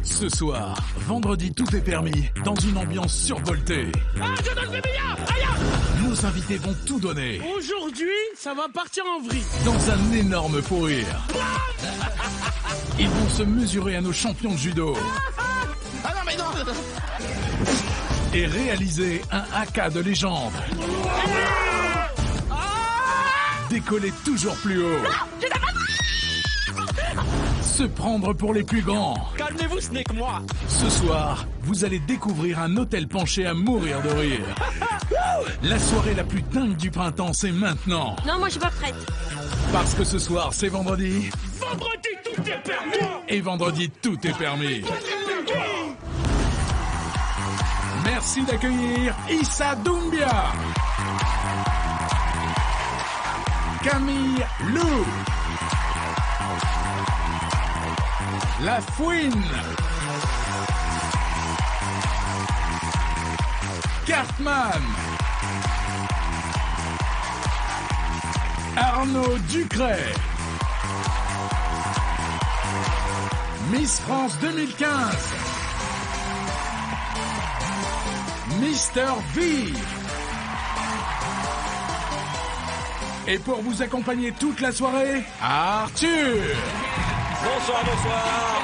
Ce soir, vendredi, tout est permis dans une ambiance survoltée. Ah, je donne 2 milliards! Aïe! Nos invités vont tout donner Aujourd'hui, ça va partir en vrille. dans un énorme fou rire. Ils vont se mesurer à nos champions de judo Ah non, mais non! et réaliser un haka de légende. Décoller toujours plus haut. Se prendre pour les plus grands. Calmez-vous, ce n'est que moi. Ce soir, vous allez découvrir un hôtel penché à mourir de rire. La soirée la plus dingue du printemps, c'est maintenant. Non, moi je suis pas prête. Parce que ce soir, c'est vendredi. Vendredi, tout est permis. Et vendredi, tout est permis. Merci d'accueillir Issa Doumbia, Camille Lou, La Fouine, Cartman, Arnaud Ducret, Miss France 2015, Mister V. Et pour vous accompagner toute la soirée, Arthur. Bonsoir, bonsoir.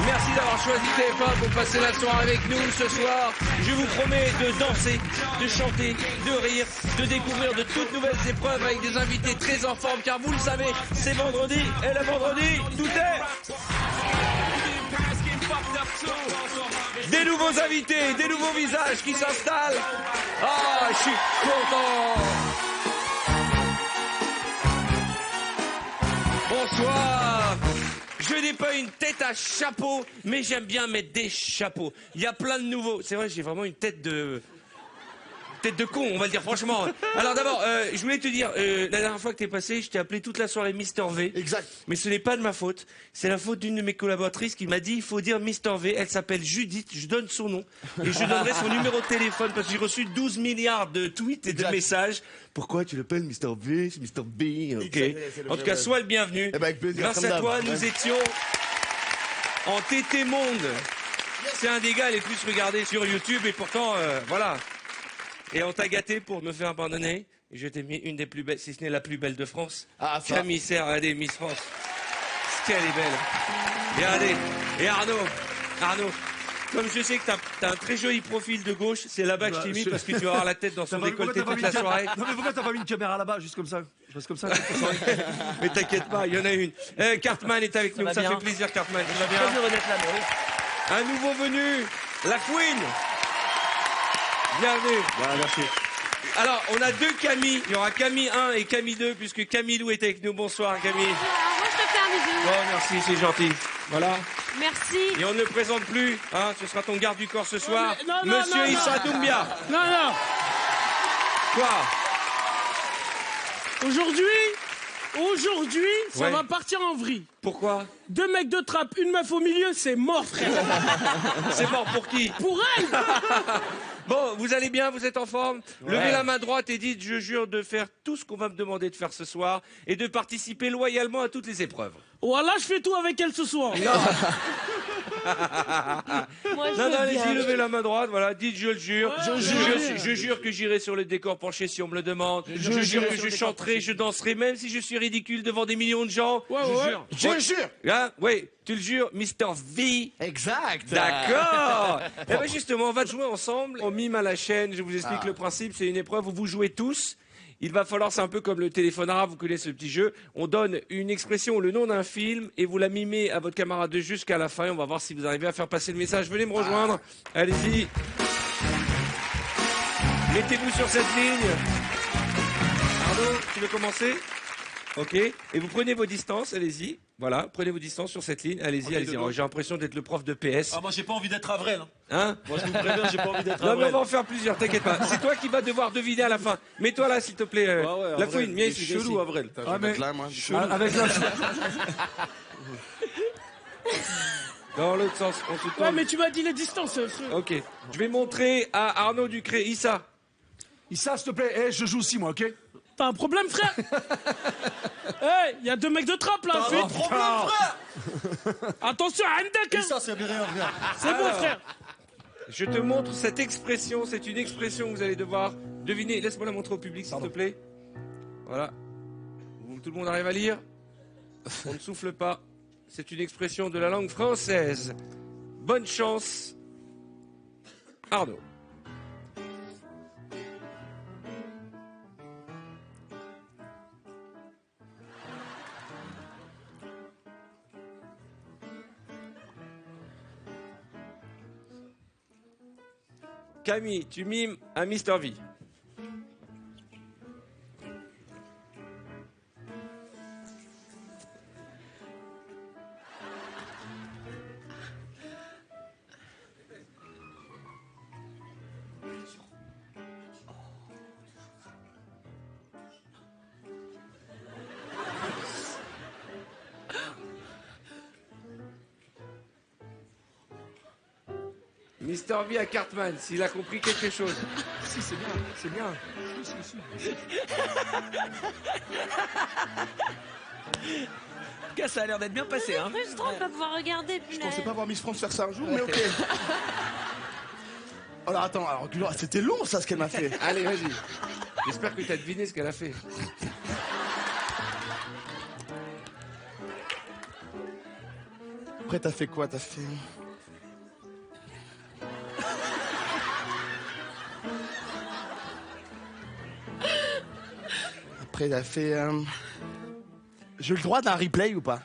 Merci d'avoir choisi TF1 pour passer la soirée avec nous ce soir. Je vous promets de danser, de chanter, de rire, de découvrir de toutes nouvelles épreuves avec des invités très en forme car vous le savez, c'est vendredi et le vendredi, tout est... Des nouveaux invités, des nouveaux visages qui s'installent. Ah, je suis content. Bonsoir. Je n'ai pas une tête à chapeau, mais j'aime bien mettre des chapeaux. Il y a plein de nouveaux. C'est vrai, j'ai vraiment une tête de con, on va le dire franchement. Alors d'abord, je voulais te dire, la dernière fois que t'es passé, je t'ai appelé toute la soirée Mister V. Exact. Mais ce n'est pas de ma faute. C'est la faute d'une de mes collaboratrices qui m'a dit, il faut dire Mister V. Elle s'appelle Judith, je donne son nom. Et je donnerai son numéro de téléphone parce que j'ai reçu 12 milliards de tweets et de messages. Pourquoi tu l'appelles Mister V, c'est Mister B, ok. En tout cas, sois le bienvenu. Eh ben, avec plaisir, Grâce comme à toi, d'hab. nous étions en TT Monde. C'est un des gars les plus regardés sur YouTube et pourtant, voilà. Et on t'a gâté pour me faire abandonner. Et je t'ai mis une des plus belles, si ce n'est la plus belle de France. Ah, ça. Camille Serre, un des Miss France. Qu'elle est belle. Et allez, et Arnaud, comme je sais que t'as un très joli profil de gauche, c'est là-bas que je t'ai mis parce que tu vas avoir la tête dans son décolleté toute la soirée. Non mais pourquoi t'as pas mis une caméra là-bas, juste comme ça? Je reste comme ça. Mais t'inquiète pas, il y en a une. Cartman est avec nous, va ça bien. fait plaisir Cartman. Ça va Très bien. heureux d'être là, mais oui. Un nouveau venu, La Fouine. Bienvenue. Voilà, merci. Alors, on a deux Camille. Il y aura Camille 1 et Camille 2, puisque Camille Lou est avec nous. Bonsoir, Camille. Alors, moi je te fais un bisou. Bon, merci, c'est gentil. Voilà. Merci. Et on ne le présente plus, hein. Ce sera ton garde du corps ce soir. mais- non, Monsieur non, Issa Doumbia. Non, non. Quoi? Aujourd'hui, ça Ouais. va partir en vrille. Pourquoi? 2 mecs de trappe, une meuf au milieu, c'est mort, frère. C'est mort pour qui? Pour elle. Bon, vous allez bien, vous êtes en forme? Levez la main droite et dites, je jure de faire tout ce qu'on va me demander de faire ce soir et de participer loyalement à toutes les épreuves. Voilà, je fais tout avec elle ce soir. Moi je Non, veux allez-y, bien. levez la main droite, voilà, dites je le jure. Ouais, Je jure que j'irai sur le décor penché si on me le demande. Je jure que je chanterai, je danserai, même si je suis ridicule devant des millions de gens. Ouais, ouais. Je jure. Hein? Oui, tu le jures, Mister V. Exact. D'accord. Eh ben justement, on va jouer ensemble. On mime à la chaîne, je vous explique le principe, c'est une épreuve où vous jouez tous. Il va falloir, c'est un peu comme le téléphone arabe, vous connaissez ce petit jeu. On donne une expression ou le nom d'un film et vous la mimez à votre camarade de jusqu'à la fin. On va voir si vous arrivez à faire passer le message. Venez me rejoindre. Allez-y. Mettez-vous sur cette ligne. Arnaud, tu veux commencer? Ok. Et vous prenez vos distances, allez-y. Voilà, prenez vos distances sur cette ligne. Allez-y, Ok, allez-y. d'accord. J'ai l'impression d'être le prof de PS. Ah moi j'ai pas envie d'être Avrel. Hein? Moi je vous préviens, j'ai pas envie d'être Non, mais on Avrel. va en faire plusieurs, t'inquiète pas. C'est toi qui vas devoir deviner à la fin. Mets-toi là, s'il te plaît. Ouais, La Avrel, fouine, viens il est ici. viens chelou ici. Avrel. Je vais mettre là, moi. Avec la... Dans l'autre sens, on se Ouais, tourne. mais tu m'as dit les distances, frère. Ok. Je vais montrer à Arnaud Ducré. Issa. Issa, s'il te plaît, je joue aussi moi, ok? T'as un problème, frère? Hey, y a 2 mecs de trappe là, T'as fuite. un problème, frère. Attention, Hendek, Et hein. ça, c'est rien, rien. C'est bon, frère. Je te montre cette expression. C'est une expression que vous allez devoir deviner. Laisse-moi la montrer au public, s'il te plaît. Voilà. Tout le monde arrive à lire? On ne souffle pas. C'est une expression de la langue française. Bonne chance, Arnaud. Camille, tu mimes un Mr V. Mr V à Cartman, s'il a compris quelque chose. Si, c'est bien, c'est bien. En tout cas, ça a l'air d'être bien passé. Hein. Frustrant de pas pouvoir regarder. Je pensais pas voir Miss France faire ça un jour, mais ok. Alors attends, c'était long ça ce qu'elle m'a fait. Allez, vas-y. J'espère que tu as deviné ce qu'elle a fait. Après t'as fait quoi? T'as fait... Après t'as fait... J'ai le droit d'un replay ou pas?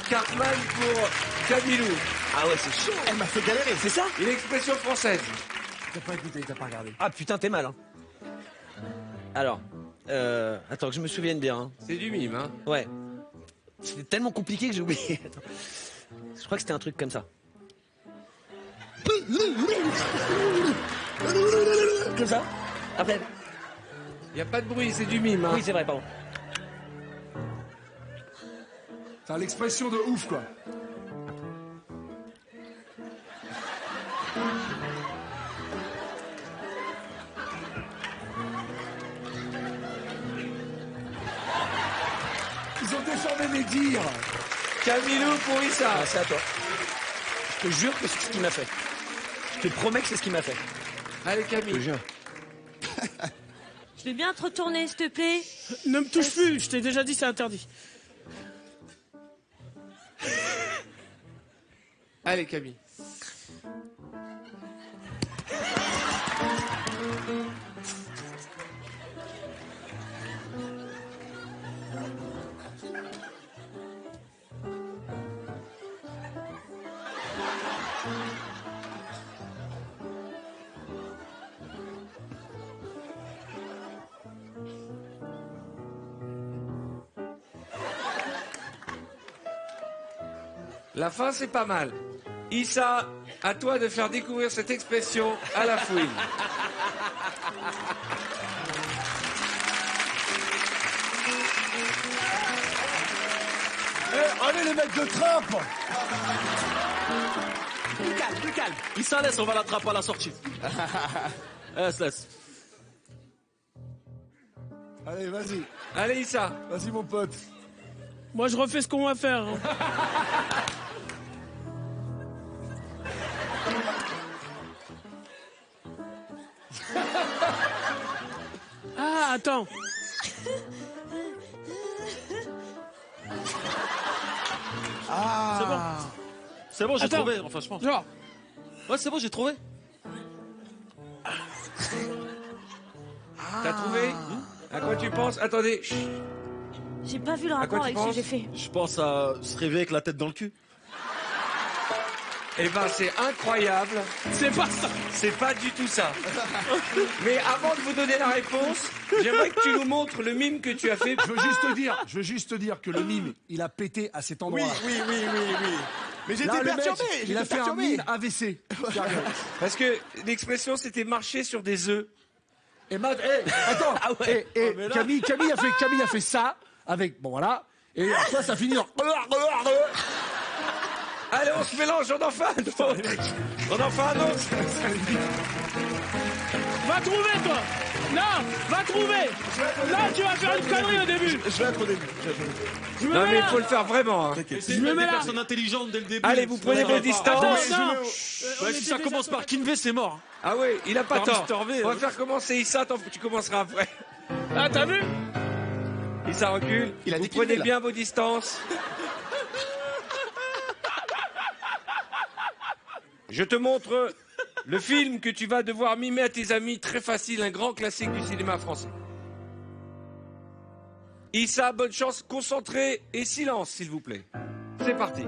Cartman pour Camilou. Ah ouais, c'est chaud. Elle m'a fait galérer. C'est ça? Une expression française. T'as pas écouté, t'as pas regardé. Ah putain, t'es mal. Hein. Alors, attends que je me souvienne bien. Hein. C'est du mime, hein. Ouais. C'était tellement compliqué que j'ai oublié. Attends. Je crois que c'était un truc comme ça. Comme ça? Après. Il n'y a pas de bruit, c'est du mime, hein. Oui, c'est vrai, pardon. T'as l'expression de ouf, quoi. Ils ont déformé mes dires. Camilou pour Issa. Ah, c'est à toi. Je te jure que c'est ce qu'il m'a fait. Je te promets que c'est ce qu'il m'a fait. Allez, Camille. Je vais bien te retourner, s'il te plaît. Ne me touche plus, je t'ai déjà dit, c'est interdit. Allez, Camille. La fin, c'est pas mal. Issa, à toi de faire découvrir cette expression à la fouine. Allez, les mecs de trappe. Plus calme, plus calme. Il s'en laisse, on va l'attraper à la sortie. Laisse. Allez, vas-y. Allez, Issa. Vas-y, mon pote. Moi, je refais ce qu'on va faire. Hein. Ah, attends. Ah. C'est bon, j'ai Attends. trouvé. Enfin, je pense. Genre, Ouais, c'est bon, j'ai trouvé. T'as trouvé? À quoi tu penses? Attendez. Chut. J'ai pas vu le quoi rapport tu avec ce que penses j'ai fait. Je pense à se réveiller avec la tête dans le cul. Eh ben, c'est incroyable. c'est pas ça. C'est pas du tout ça. Mais avant de vous donner la réponse, j'aimerais que tu nous montres le mime que tu as fait. Je veux juste dire que le mime, il a pété à cet Oui, endroit-là. oui, oui, oui, oui. Mais j'étais Là, le mec, perturbé. il a fait un mime AVC. Sérieux. Parce que l'expression, c'était marcher sur des œufs. Et attends, Ah ouais. et Camille a fait ça avec, bon voilà, et toi ça finit en... Allez, on se mélange, on en fait. On en fait un autre. Va trouver, toi. Non, va trouver. Là, tu vas faire une connerie au début. Je vais être au début. Je me Non, mets mais il là. faut le faire vraiment. Hein. C'est Je me des mets là. personnes intelligentes dès le début. Allez, vous prenez vos distances. Attends, non. Ouais, si ça commence par Kinvey, c'est mort. Ah oui, il a pas Par tort. Mr. V, On va faire commencer Issa, tu commenceras après. Ah, t'as vu? Issa recule. Il a Vous dit qu'il est prenez là. bien vos distances. Je te montre le film que tu vas devoir mimer à tes amis. Très facile, un grand classique du cinéma français. Issa, bonne chance, concentré et silence, s'il vous plaît. C'est parti.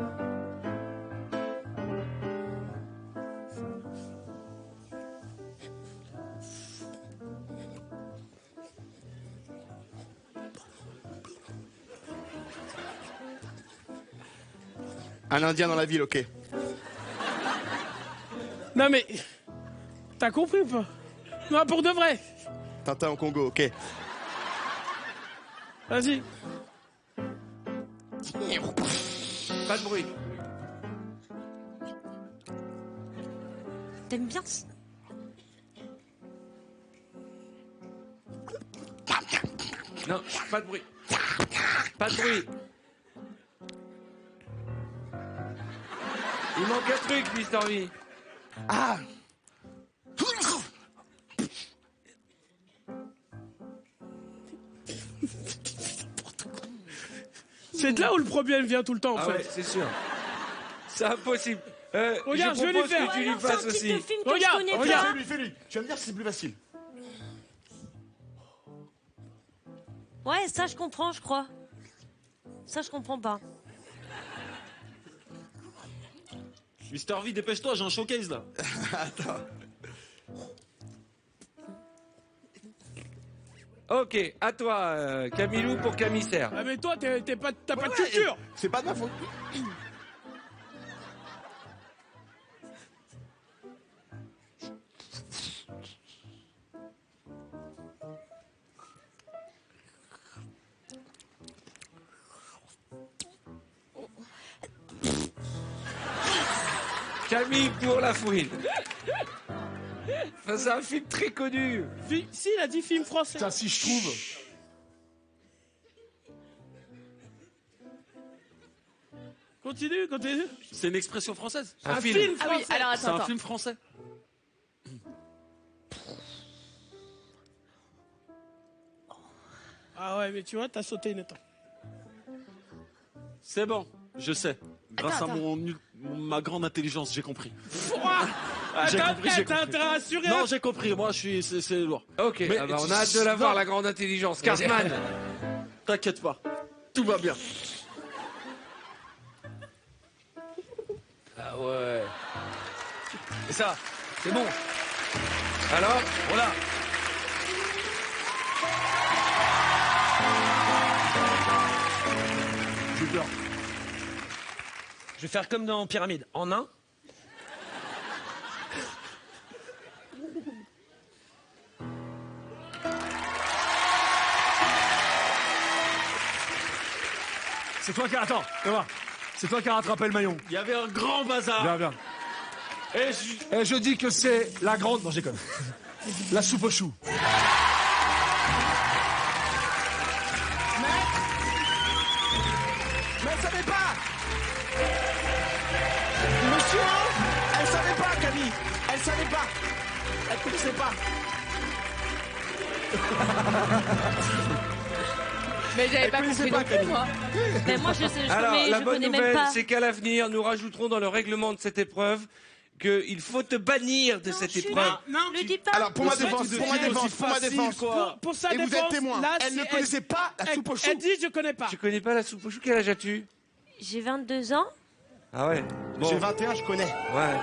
Un Indien dans la ville, ok. Non, mais. T'as compris ou pas? Non, pour de vrai. Tintin au Congo, ok. Vas-y. Pas de bruit. T'aimes bien ça? Non, pas de bruit. Pas de bruit. Il manque un truc, Mr. V. Ah. C'est de là où le problème vient tout le temps, en Ah fait. ouais, c'est sûr. C'est impossible. Regarde, je vais lui propose faire. que tu lui Alors, c'est un fasses type aussi. de film que Regarde, je connais regarde. pas. Fais-lui. Tu vas me dire si c'est plus facile. Ouais, ça je comprends, je crois. Ça je comprends pas. Mr. V, dépêche-toi, j'ai un showcase là. Ok, à toi, Camilou pour Camissaire. Ah, mais toi, t'as pas de Ouais, culture. C'est pas de ma faute. Camille pour La Fouine. Enfin, c'est un film très connu. Si, il a dit film français. Ça, si je trouve. Continue. C'est une expression française. Un Un film. film Ah oui, français. alors C'est attends, un attends. film français. Ah ouais, mais tu vois, t'as sauté une étape. C'est bon, je sais. Grâce Attends, à ma grande intelligence, j'ai compris. Ah, J'ai compris, j'ai t'as compris. intérêt à assurer. Non, j'ai compris. Moi, c'est lourd. Ok, Mais- ah bah, on a hâte de la voir, Non. la grande intelligence. Cartman. T'inquiète pas, tout va bien. Ah ouais. Et ça, c'est bon. Alors, Voilà. J'ai peur. Je vais faire comme dans Pyramide. En un. C'est toi qui. Attends, fais voir. C'est toi qui as rattrapé le maillon. Il y avait un grand bazar. Viens, viens. Et Et je dis que c'est la grande. Non, j'ai connu. La soupe aux choux. Mais elle savait pas. Monsieur, elle savait pas, Camille. Elle savait pas. Elle connaissait pas. Mais j'avais pas connaissait compris pas, non plus, Camille. moi. Mais moi, je alors connais, la je bonne connais même nouvelle, pas. c'est qu'à l'avenir, nous rajouterons dans le règlement de cette épreuve qu'il faut te bannir de Non, cette je suis épreuve. là. Non, Le tu- dis pas. Alors, pour ma Le défense, fait pour ma de défense, aussi pour ma facile, défense. quoi. pour sa Et vous défense, êtes témoin. là, Elle ne c'est- connaissait pas la soupe aux choux. Elle dit, je connais pas. Tu connais pas la soupe aux choux? Quel âge as-tu? J'ai 22 ans. Ah ouais. Bon, J'ai 21, je connais. ouais.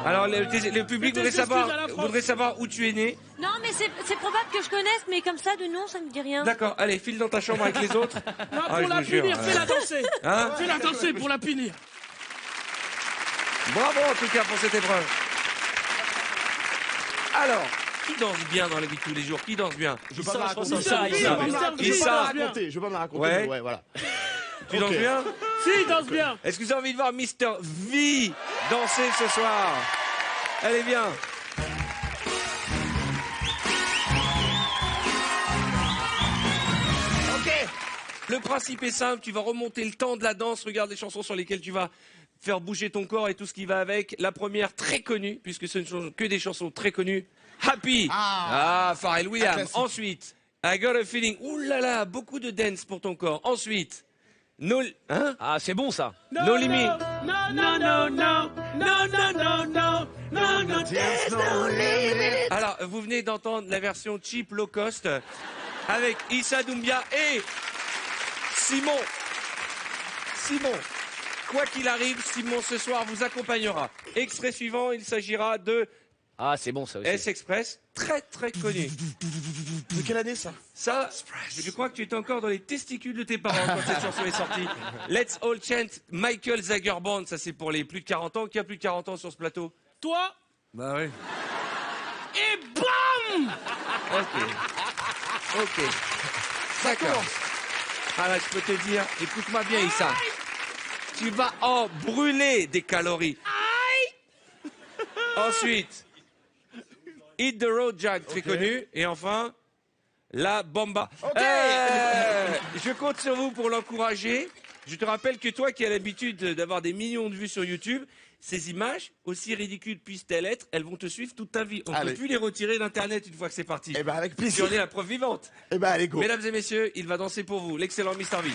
Alors le public Faites excuse à la France. voudrait savoir où tu es né. Non, mais c'est probable que je connaisse, mais comme ça, de nom, ça me dit rien. D'accord, allez, file dans ta chambre avec les autres. Non, Ah, pour je la vous jure, punir, fais-la danser. Hein? Fais-la danser pour la punir. Bravo en tout cas pour cette épreuve. Alors, qui danse bien dans la vie de tous les jours? Qui danse bien? Je veux pas me la raconter. Issa, Je veux pas me la Issa, raconter. Issa. Je veux pas me la raconter. Ouais. mais ouais, voilà. Tu Ok. danses bien? Si, il danse bien. Est-ce que vous avez envie de voir Mr. V danser ce soir? Allez, bien. Ok. Le principe est simple, tu vas remonter le temps de la danse. Regarde les chansons sur lesquelles tu vas faire bouger ton corps et tout ce qui va avec. La première, très connue, puisque ce ne sont que des chansons très connues. Happy. Pharrell Williams. Ensuite, I Got a Feeling. Ouh là là, beaucoup de dance pour ton corps. Ensuite, No... Hein? Ah, c'est bon ça. No Limit. Non, non, non, non, non, non, non, non, non, non, Alors, vous venez d'entendre la version cheap low cost avec Issa Doumbia et Simon. Simon. Quoi qu'il arrive, Simon ce soir vous accompagnera. Extrait suivant, il s'agira de Ah, c'est bon ça aussi. S-Express, très très connu. De quelle année ça? Ça, je crois que tu étais encore dans les testicules de tes parents quand cette chanson est sortie. Let's All Chant, Michael Zagerband, ça c'est pour les plus de 40 ans. Qui a plus de 40 ans sur ce plateau? Toi, Bah oui. et bam! Ok. D'accord. Alors, je peux te dire, écoute-moi bien, Issa. Tu vas en brûler des calories. Ensuite, Hit the Road Jack, très connu. Et enfin, la Bomba. Je compte sur vous pour l'encourager. Je te rappelle que toi qui as l'habitude d'avoir des millions de vues sur YouTube, ces images, aussi ridicules puissent-elles être, elles vont te suivre toute ta vie. On ne peut plus les retirer d'Internet une fois que c'est parti. Eh ben avec Tu plaisir. en es la preuve vivante. Eh ben allez go. Mesdames et messieurs, il va danser pour vous, l'excellent Mr. V.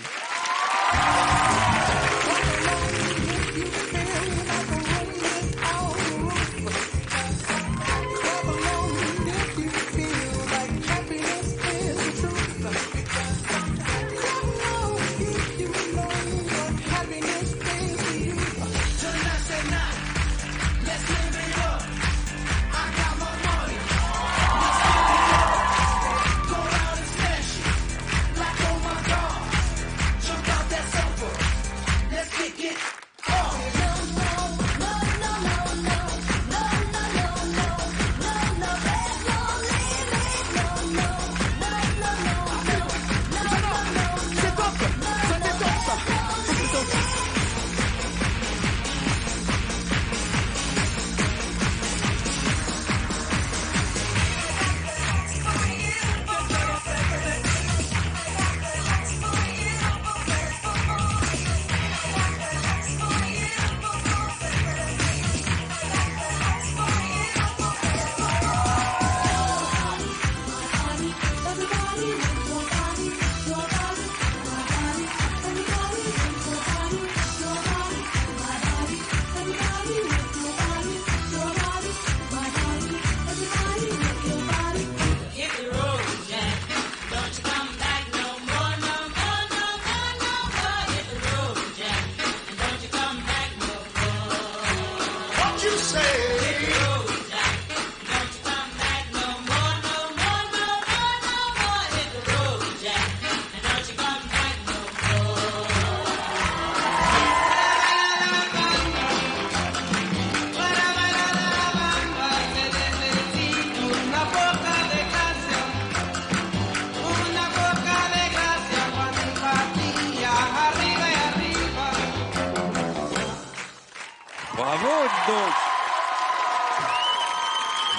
Bravo, dis donc.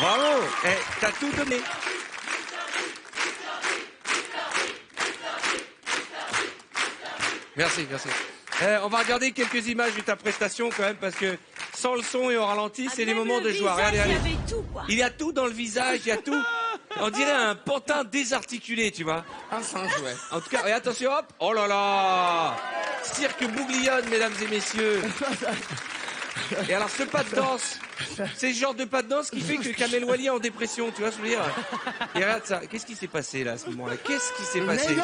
Bravo. T'as tout donné. Merci. On va regarder quelques images de ta prestation quand même parce que sans le son et au ralenti, c'est des moments de joie. Regardez. Il y avait tout, quoi. Il y a tout dans le visage, il y a tout. On dirait un pantin désarticulé, tu vois. Un singe, ouais. En tout cas, et attention, hop. Oh là là. Cirque bouglione, mesdames et messieurs. Et alors, ce pas de danse, c'est le genre de pas de danse qui fait que Kamel Wally est en dépression, tu vois ce que je veux dire? Et regarde ça, qu'est-ce qui s'est passé là à ce moment-là? Qu'est-ce qui s'est passé?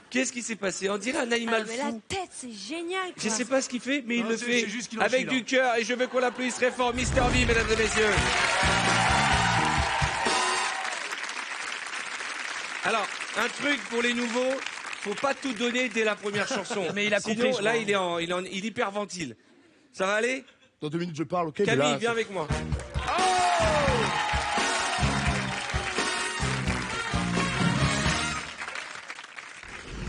Qu'est-ce qui s'est passé? On dirait un animal Mais la fou. tête, c'est génial, quoi. Je sais pas ce qu'il fait, mais il le fait c'est juste qu'il en avec chie, du cœur. Et je veux qu'on l'applaudisse très fort, Mr. V, mesdames et messieurs. Alors, un truc pour les nouveaux, faut pas tout donner dès la première chanson. Mais il a Sinon, compris, je là, crois. il hyperventile. Ça va aller? Dans 2 minutes je parle, ok? mais Camille, là, viens avec moi.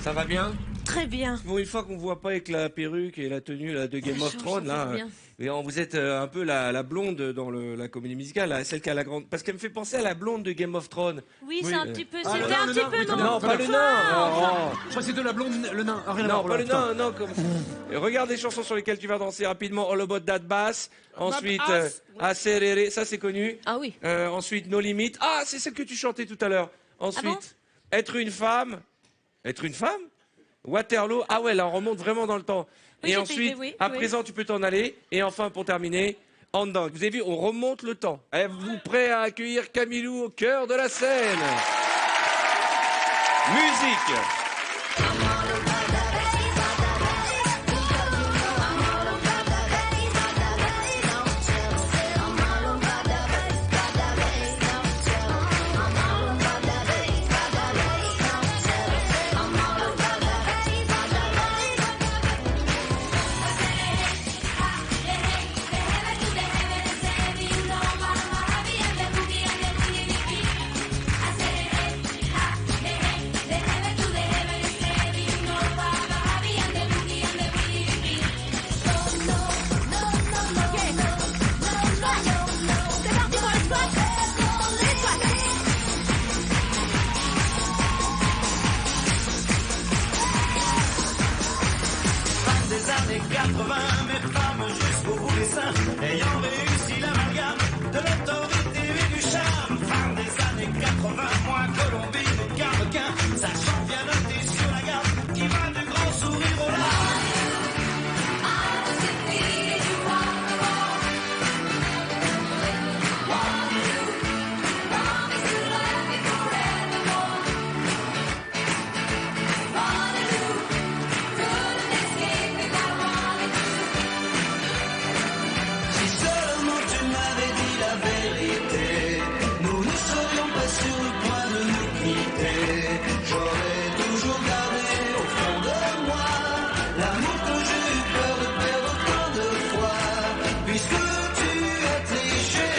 Ça va bien? Très bien. Bon, une fois qu'on voit pas avec la perruque et la tenue là, de Game of Thrones, là, bien. et vous êtes un peu la blonde dans la comédie musicale, là, celle qui a la grande. Parce qu'elle me fait penser à la blonde de Game of Thrones. Oui, c'est un petit peu. Ah, C'était le nain, un le petit nain, peu oui, non. Non, pas le nain. Je crois que c'était la blonde, le nain. Rien à Non, voir, pas le putain. nain, non. Et regarde les chansons sur lesquelles tu vas danser rapidement. All About That Bass. Ensuite, Acerere, ça c'est connu. Ah oui. Ensuite, No Limit. Ah, c'est celle que tu chantais tout à l'heure. Ensuite, Être une femme. Être une femme Waterloo. Ah ouais, là on remonte vraiment dans le temps. Oui, Et j'ai ensuite, fait, oui, à oui. présent, tu peux t'en aller. Et enfin, pour terminer, Andang. Vous avez vu, on remonte le temps. Êtes-vous prêt à accueillir Camilou au cœur de la scène? Musique. Des années 80, mes femmes jusqu'au bout des seins, ayant réussi l'amalgame de l'autorité et du charme. Fin des années 80, moins Colombine et Carmequin, sachant bien noter sur la gamme qui va du grand sourire au larmes. Si seulement tu m'avais dit la vérité, nous ne serions pas sur le point de nous quitter. J'aurais toujours gardé au fond de moi l'amour que j'ai eu peur de perdre autant de fois. Puisque tu as triché,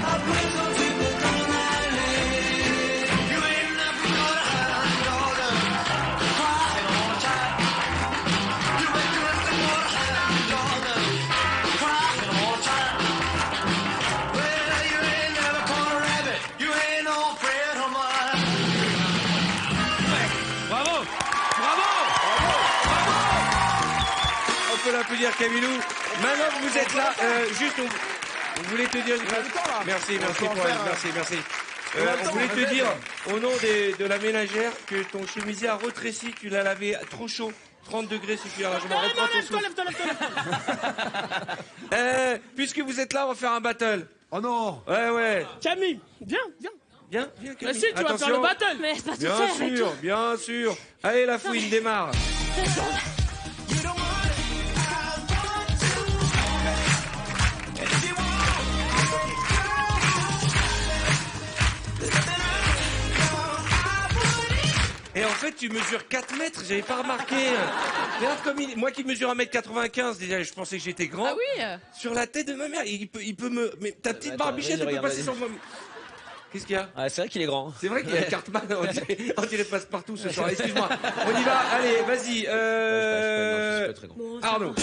à présent tu peux t'en aller. You ain't never gonna have daughter, crying all the time. You ain't never gonna have daughter, crying all the time. Well, you ain't never caught a rabbit, you ain't no friend of mine. Bravo. Bravo. On peut l'applaudir, Camilou. Maintenant que vous êtes là, juste, on voulait te dire une phrase. Merci pour merci. On voulait te dire, au nom de la ménagère, que ton chemisier a rétréci, tu l'as lavé trop chaud. 30 degrés suffira largement. Reprends ton souffle. Puisque vous êtes là, on va faire un battle. Oh non. Ouais. Camille, viens. Viens, Mais Camille. si, tu vas faire le battle. Mais c'est pas tout seul. Bien sûr. Allez, la fouine démarre. Et en fait, tu mesures 4 mètres, j'avais pas remarqué. Regarde comme moi qui mesure 1m95, déjà, je pensais que j'étais grand. Ah oui. Sur la tête de ma mère, il peut me... Mais ta petite barbichette, elle peut passer sur moi. Qu'est-ce qu'il y a? Ah, c'est vrai qu'il est grand. C'est vrai qu'il y a Cartman, on dirait passe-partout ce soir. Excuse-moi. On y va, allez, vas-y. Je suis pas très grand. Bon, ça Arnaud. va.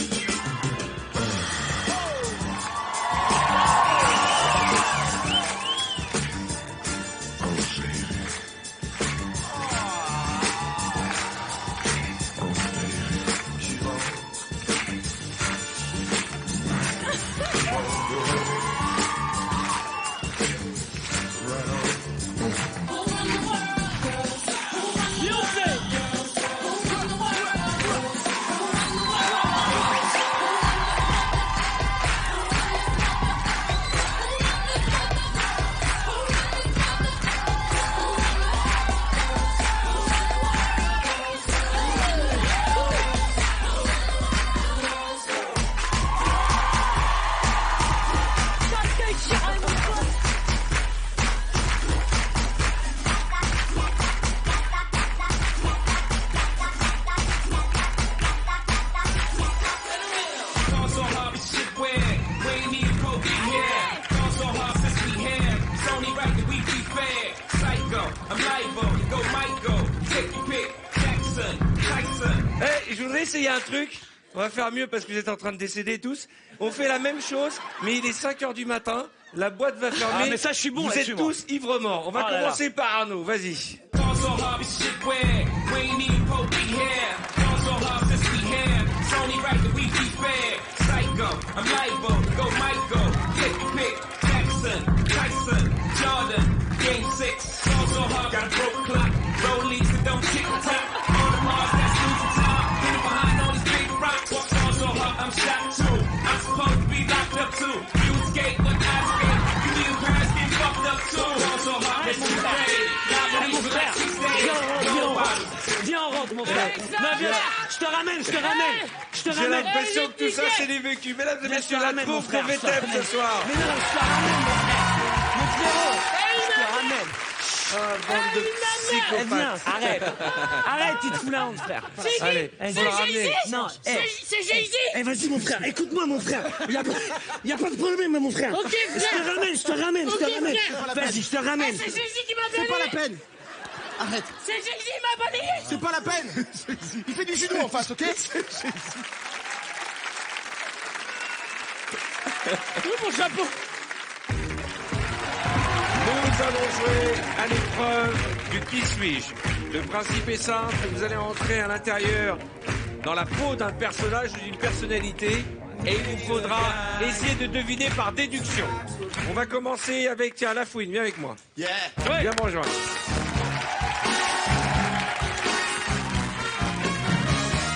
essayer un truc. On va faire mieux parce que vous êtes en train de décéder tous. On fait la même chose, mais il est 5h du matin. La boîte va fermer. Ah, mais ça, je suis bon Vous là-dessus, êtes moi. tous ivres-morts. On va Oh là commencer par Arnaud. Vas-y. Viens, on rentre, mon frère. Non, viens, je te ramène. J'ai l'impression que tout ça, c'est des vécus. Mesdames et messieurs, la ramène, mon troupe de frère, je te VTEP ramène. ce soir. Mais non, je te ramène, mon frère. Je te ramène. Ah, bande de Eh, viens, psychopathes. arrête, tu te fous la honte, frère. Allez, faut le ramener. Non, C'est Jay-Z. vas-y, mon frère, écoute-moi, mon frère. Y a pas de problème, mon frère. Ok, Je te ramène. frère. Vas-y, je te ramène. C'est Jay-Z qui m'a C'est pas la balayé. peine. Arrête. C'est Jay-Z qui m'a balayé. C'est pas la peine. Il fait du judo en face, ok? Mon chapeau. Nous allons jouer à l'épreuve du qui suis-je. Le principe est simple, vous allez entrer à l'intérieur dans la peau d'un personnage ou d'une personnalité et il vous faudra essayer de deviner par déduction. On va commencer avec, tiens, Lafouine, viens avec moi. Yeah. Viens me rejoindre.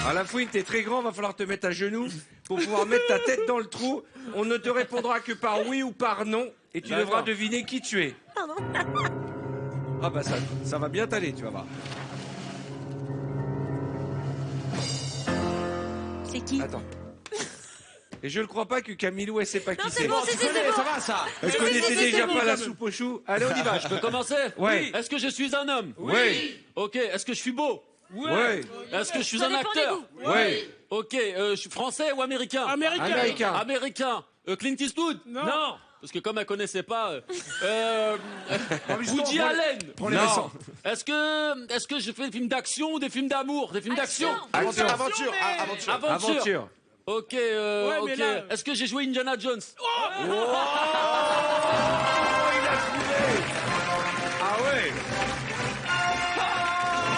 Alors Lafouine, t'es très grand, va falloir te mettre à genoux pour pouvoir mettre ta tête dans le trou. On ne te répondra que par oui ou par non et tu devras deviner qui tu es. Pardon. Ah bah ça va bien t'aller, tu vas voir. C'est qui? Attends. Et je ne crois pas que Camilou, elle sait pas qui Non, c'est. c'est bon, c'est bon. Ça va, ça. Elle connaissait déjà pas la soupe aux choux. Allez, on y va. Je peux commencer? Ouais. Est-ce que je suis un homme? Oui. Ok. Est-ce que je suis beau? Oui. Est-ce que je suis Ça un dépend des acteur? goûts. Oui. Ok. Je suis français ou américain? Américain. Américain. Clint Eastwood? Non. Parce que comme elle connaissait pas. Woody Allen? Non. Est-ce que je fais des films d'action ou des films d'amour? Des films d'action? Action. Aventure. Aventure. Ok. mais Ok. là- Est-ce que j'ai joué Indiana Jones? Il a trouvé. Ah ouais.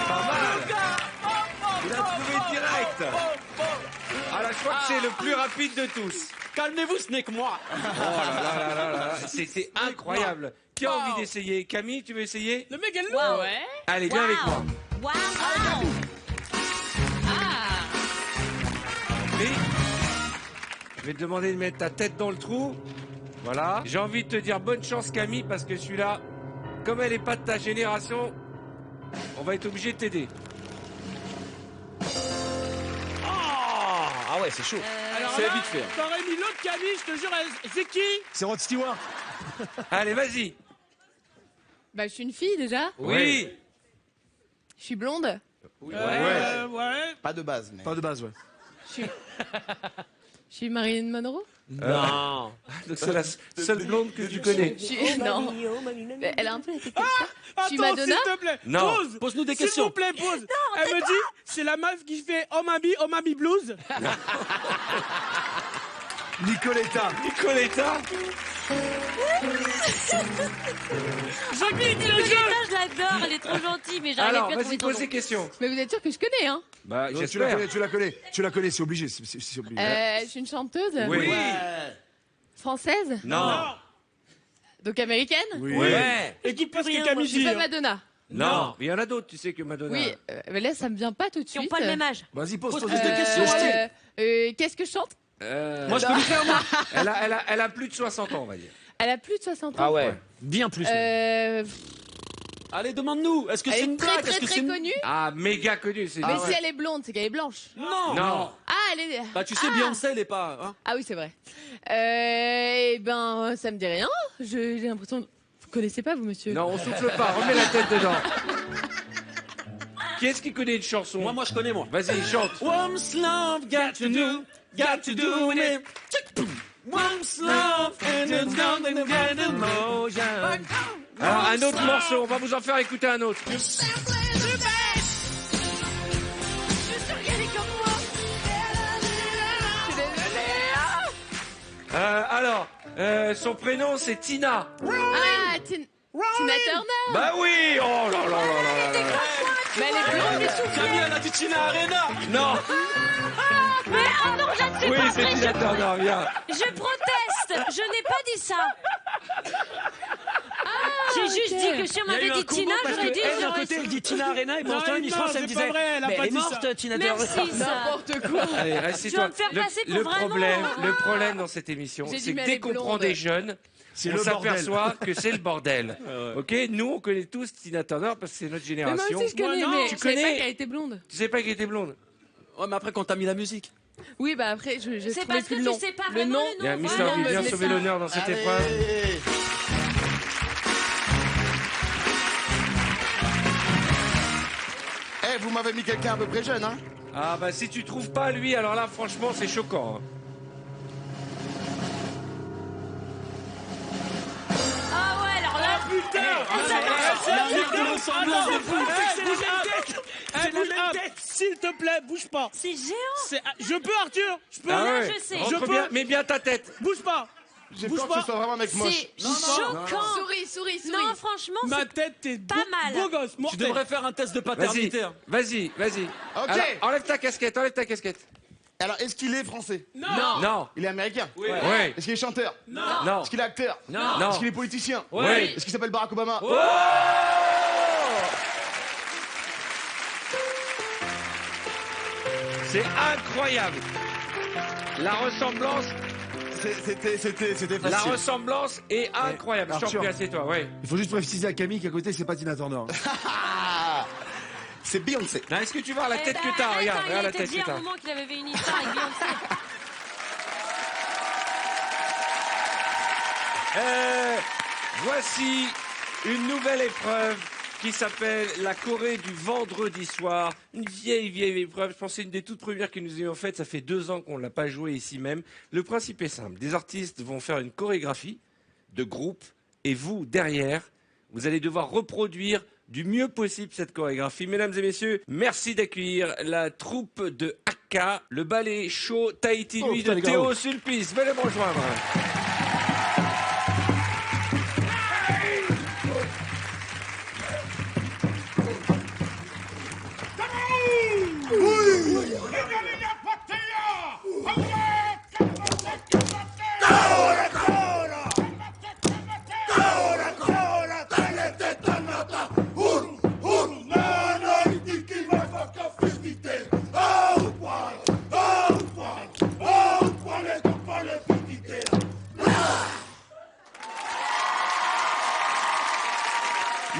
Pas mal. Il a trouvé direct. Alors je crois que c'est le plus rapide de tous. Calmez-vous, ce n'est que moi. Oh là là là là là. C'était incroyable. Qui a envie d'essayer? Camille, tu veux essayer? Le mec, elle nous. Wow. Allez, viens avec moi. Waouh. Oui. Je vais te demander de mettre ta tête dans le trou. Voilà. J'ai envie de te dire bonne chance Camille parce que celui-là, comme elle n'est pas de ta génération, on va être obligé de t'aider. Ah ouais, c'est chaud. Alors C'est là, vite fait. t'aurais mis l'autre Camille, je te jure. C'est qui? C'est Rod Stewart. Allez, vas-y. Bah, je suis une fille déjà. Oui. Je suis blonde. Ouais. Pas de base, mais. Pas de base, ouais. Je suis Marilyn Monroe. Non. Donc c'est la seule blonde que tu connais. Non. Mais elle a un peu la tête comme ça. Je suis Attends, Madonna. s'il te plaît. Non. Pose. Pose-nous des S'il questions. vous plaît, pose. Elle me dit, c'est la meuf qui fait Oh Mami Blues. Nicoletta. Nicoletta. J'applique le jeu. Nicoletta, je l'adore, elle est trop gentille, mais j'arrive Alors, plus à vas-y, trouver son pose nom. des questions. Mais vous êtes sûr que je connais, hein? Bah, Non, tu la j'espère. connais, tu la connais, c'est obligé. C'est obligé. Je suis une chanteuse. Oui. Française. Non. Donc américaine. Oui. Ouais. Écoute pas ce que rien, Camille Je suis dit. pas hein. Madonna. Non. Mais il y en a d'autres, tu sais que Madonna. Oui. Mais là, ça me vient pas tout de Qui n'ont suite. pas le même âge. Vas-y, pose Pose des des questions, allez. Qu'est-ce que je chante? Moi, je peux lui faire, moi. Elle a plus de 60 ans, on va dire. Elle a plus de 60 ans. Ah ouais. Bien plus. Allez, demande-nous. Est-ce que c'est Elle une est très blague? très Est-ce que très c'est une... connue. Ah, méga connue, c'est Mais si elle est blonde, c'est qu'elle est blanche. Non. Non. Ah, elle est. Bah, tu sais, Ah. Beyoncé, elle est pas. Hein. Ah oui, c'est vrai. Eh ben, ça me dit rien. J'ai l'impression. Vous connaissez pas, vous, monsieur? Non, on souffle pas, remets la tête dedans. Qui est-ce qui connaît une chanson? Moi, je connais, moi. Vas-y, chante. Once love got to do it. Once love and it's nothing to get emotion. Alors, un autre morceau, on va vous en faire écouter un autre. Je suis sûre qu'elle est comme moi. Son prénom, c'est Tina. Ah, Tina Turner. Bah oui. Oh là là là là là là. Mais elle est blonde et soufflée. Camille, elle a dit Tina Arena. Non. Mais ah non, je ne sais Oui, pas c'est vrai, Tina Turner, viens. je proteste. Je n'ai pas dit ça. J'ai juste dit que si on m'avait dit Tina, j'aurais dit Elle, d'un j'aurais côté, su. elle dit Tina Arena et pourtant, Non, Miss France, elle me c'est pas disait. vrai, elle a Mais pas elle est dit ça. morte, Tina Turner. Merci, ça. N'importe quoi. Allez, Tu vas assieds-toi. me faire passer pour vraiment, Le problème dans cette émission, J'ai dit, c'est mais que elle dès est qu'on blonde. prend des jeunes, C'est on le bordel. s'aperçoit que c'est le bordel. Ok, nous on connaît tous Tina Turner parce que c'est notre Mais moi génération. aussi, je connais, Moi, non. mais Tu je savais pas connais qu'elle était blonde. Tu sais pas qu'elle était blonde. Ouais, mais après, quand t'as mis la musique. Oui, bah après, je C'est trouvais parce plus que le tu nom. sais pas Le vraiment nom. le Il y a nom. Mister voilà. qui vient mais sauver ça. l'honneur dans cette Allez. épreuve. Eh, vous m'avez mis quelqu'un à peu près jeune, hein? Ah bah si tu trouves pas lui, alors là franchement c'est choquant. Hein. Ah ouais, alors là. Putain. S'il te plaît, bouge pas. C'est géant. Je peux, Arthur? Je peux? Ah là, ouais. je sais. Rentre Je peux. bien, mets bien ta tête. Bouge pas. J'ai Bouge peur que pas. ce soit vraiment un mec moche. C'est choquant. Souris. Non, franchement, Ma c'est tête est pas mal. beau gosse, Tu mortel. devrais faire un test de Vas-y, paternité. hein. vas-y. Ok. Alors, enlève ta casquette. Alors, est-ce qu'il est français? Non. Il est américain? Oui. Est-ce qu'il est chanteur? Non. Est-ce qu'il est acteur? Non. Est-ce qu'il est politicien? Oui. Est-ce qu'il s'appelle Barack Obama? C'est incroyable. La ressemblance C'était La facile. ressemblance est incroyable. Arthur. Champion, assieds-toi, ouais. Il faut juste préciser à Camille qu'à côté, c'est pas Tina Turner. C'est Beyoncé. Non, est-ce que tu vois la tête que t'as? Arrête, Regarde, hein, regarde la il a tête dit que à un t'as. moment qu'il avait fait une histoire avec Beyoncé. Voici une nouvelle épreuve qui s'appelle la Corée du vendredi soir. Une vieille épreuve. Je pense que c'est une des toutes premières que nous ayons faites. Ça fait 2 ans qu'on ne l'a pas jouée ici même. Le principe est simple. Des artistes vont faire une chorégraphie de groupe et vous, derrière, vous allez devoir reproduire du mieux possible cette chorégraphie. Mesdames et messieurs, merci d'accueillir la troupe de Aka, le ballet chaud Tahiti Nuit putain, de les gars, Théo oh. Sulpice. Venez me rejoindre.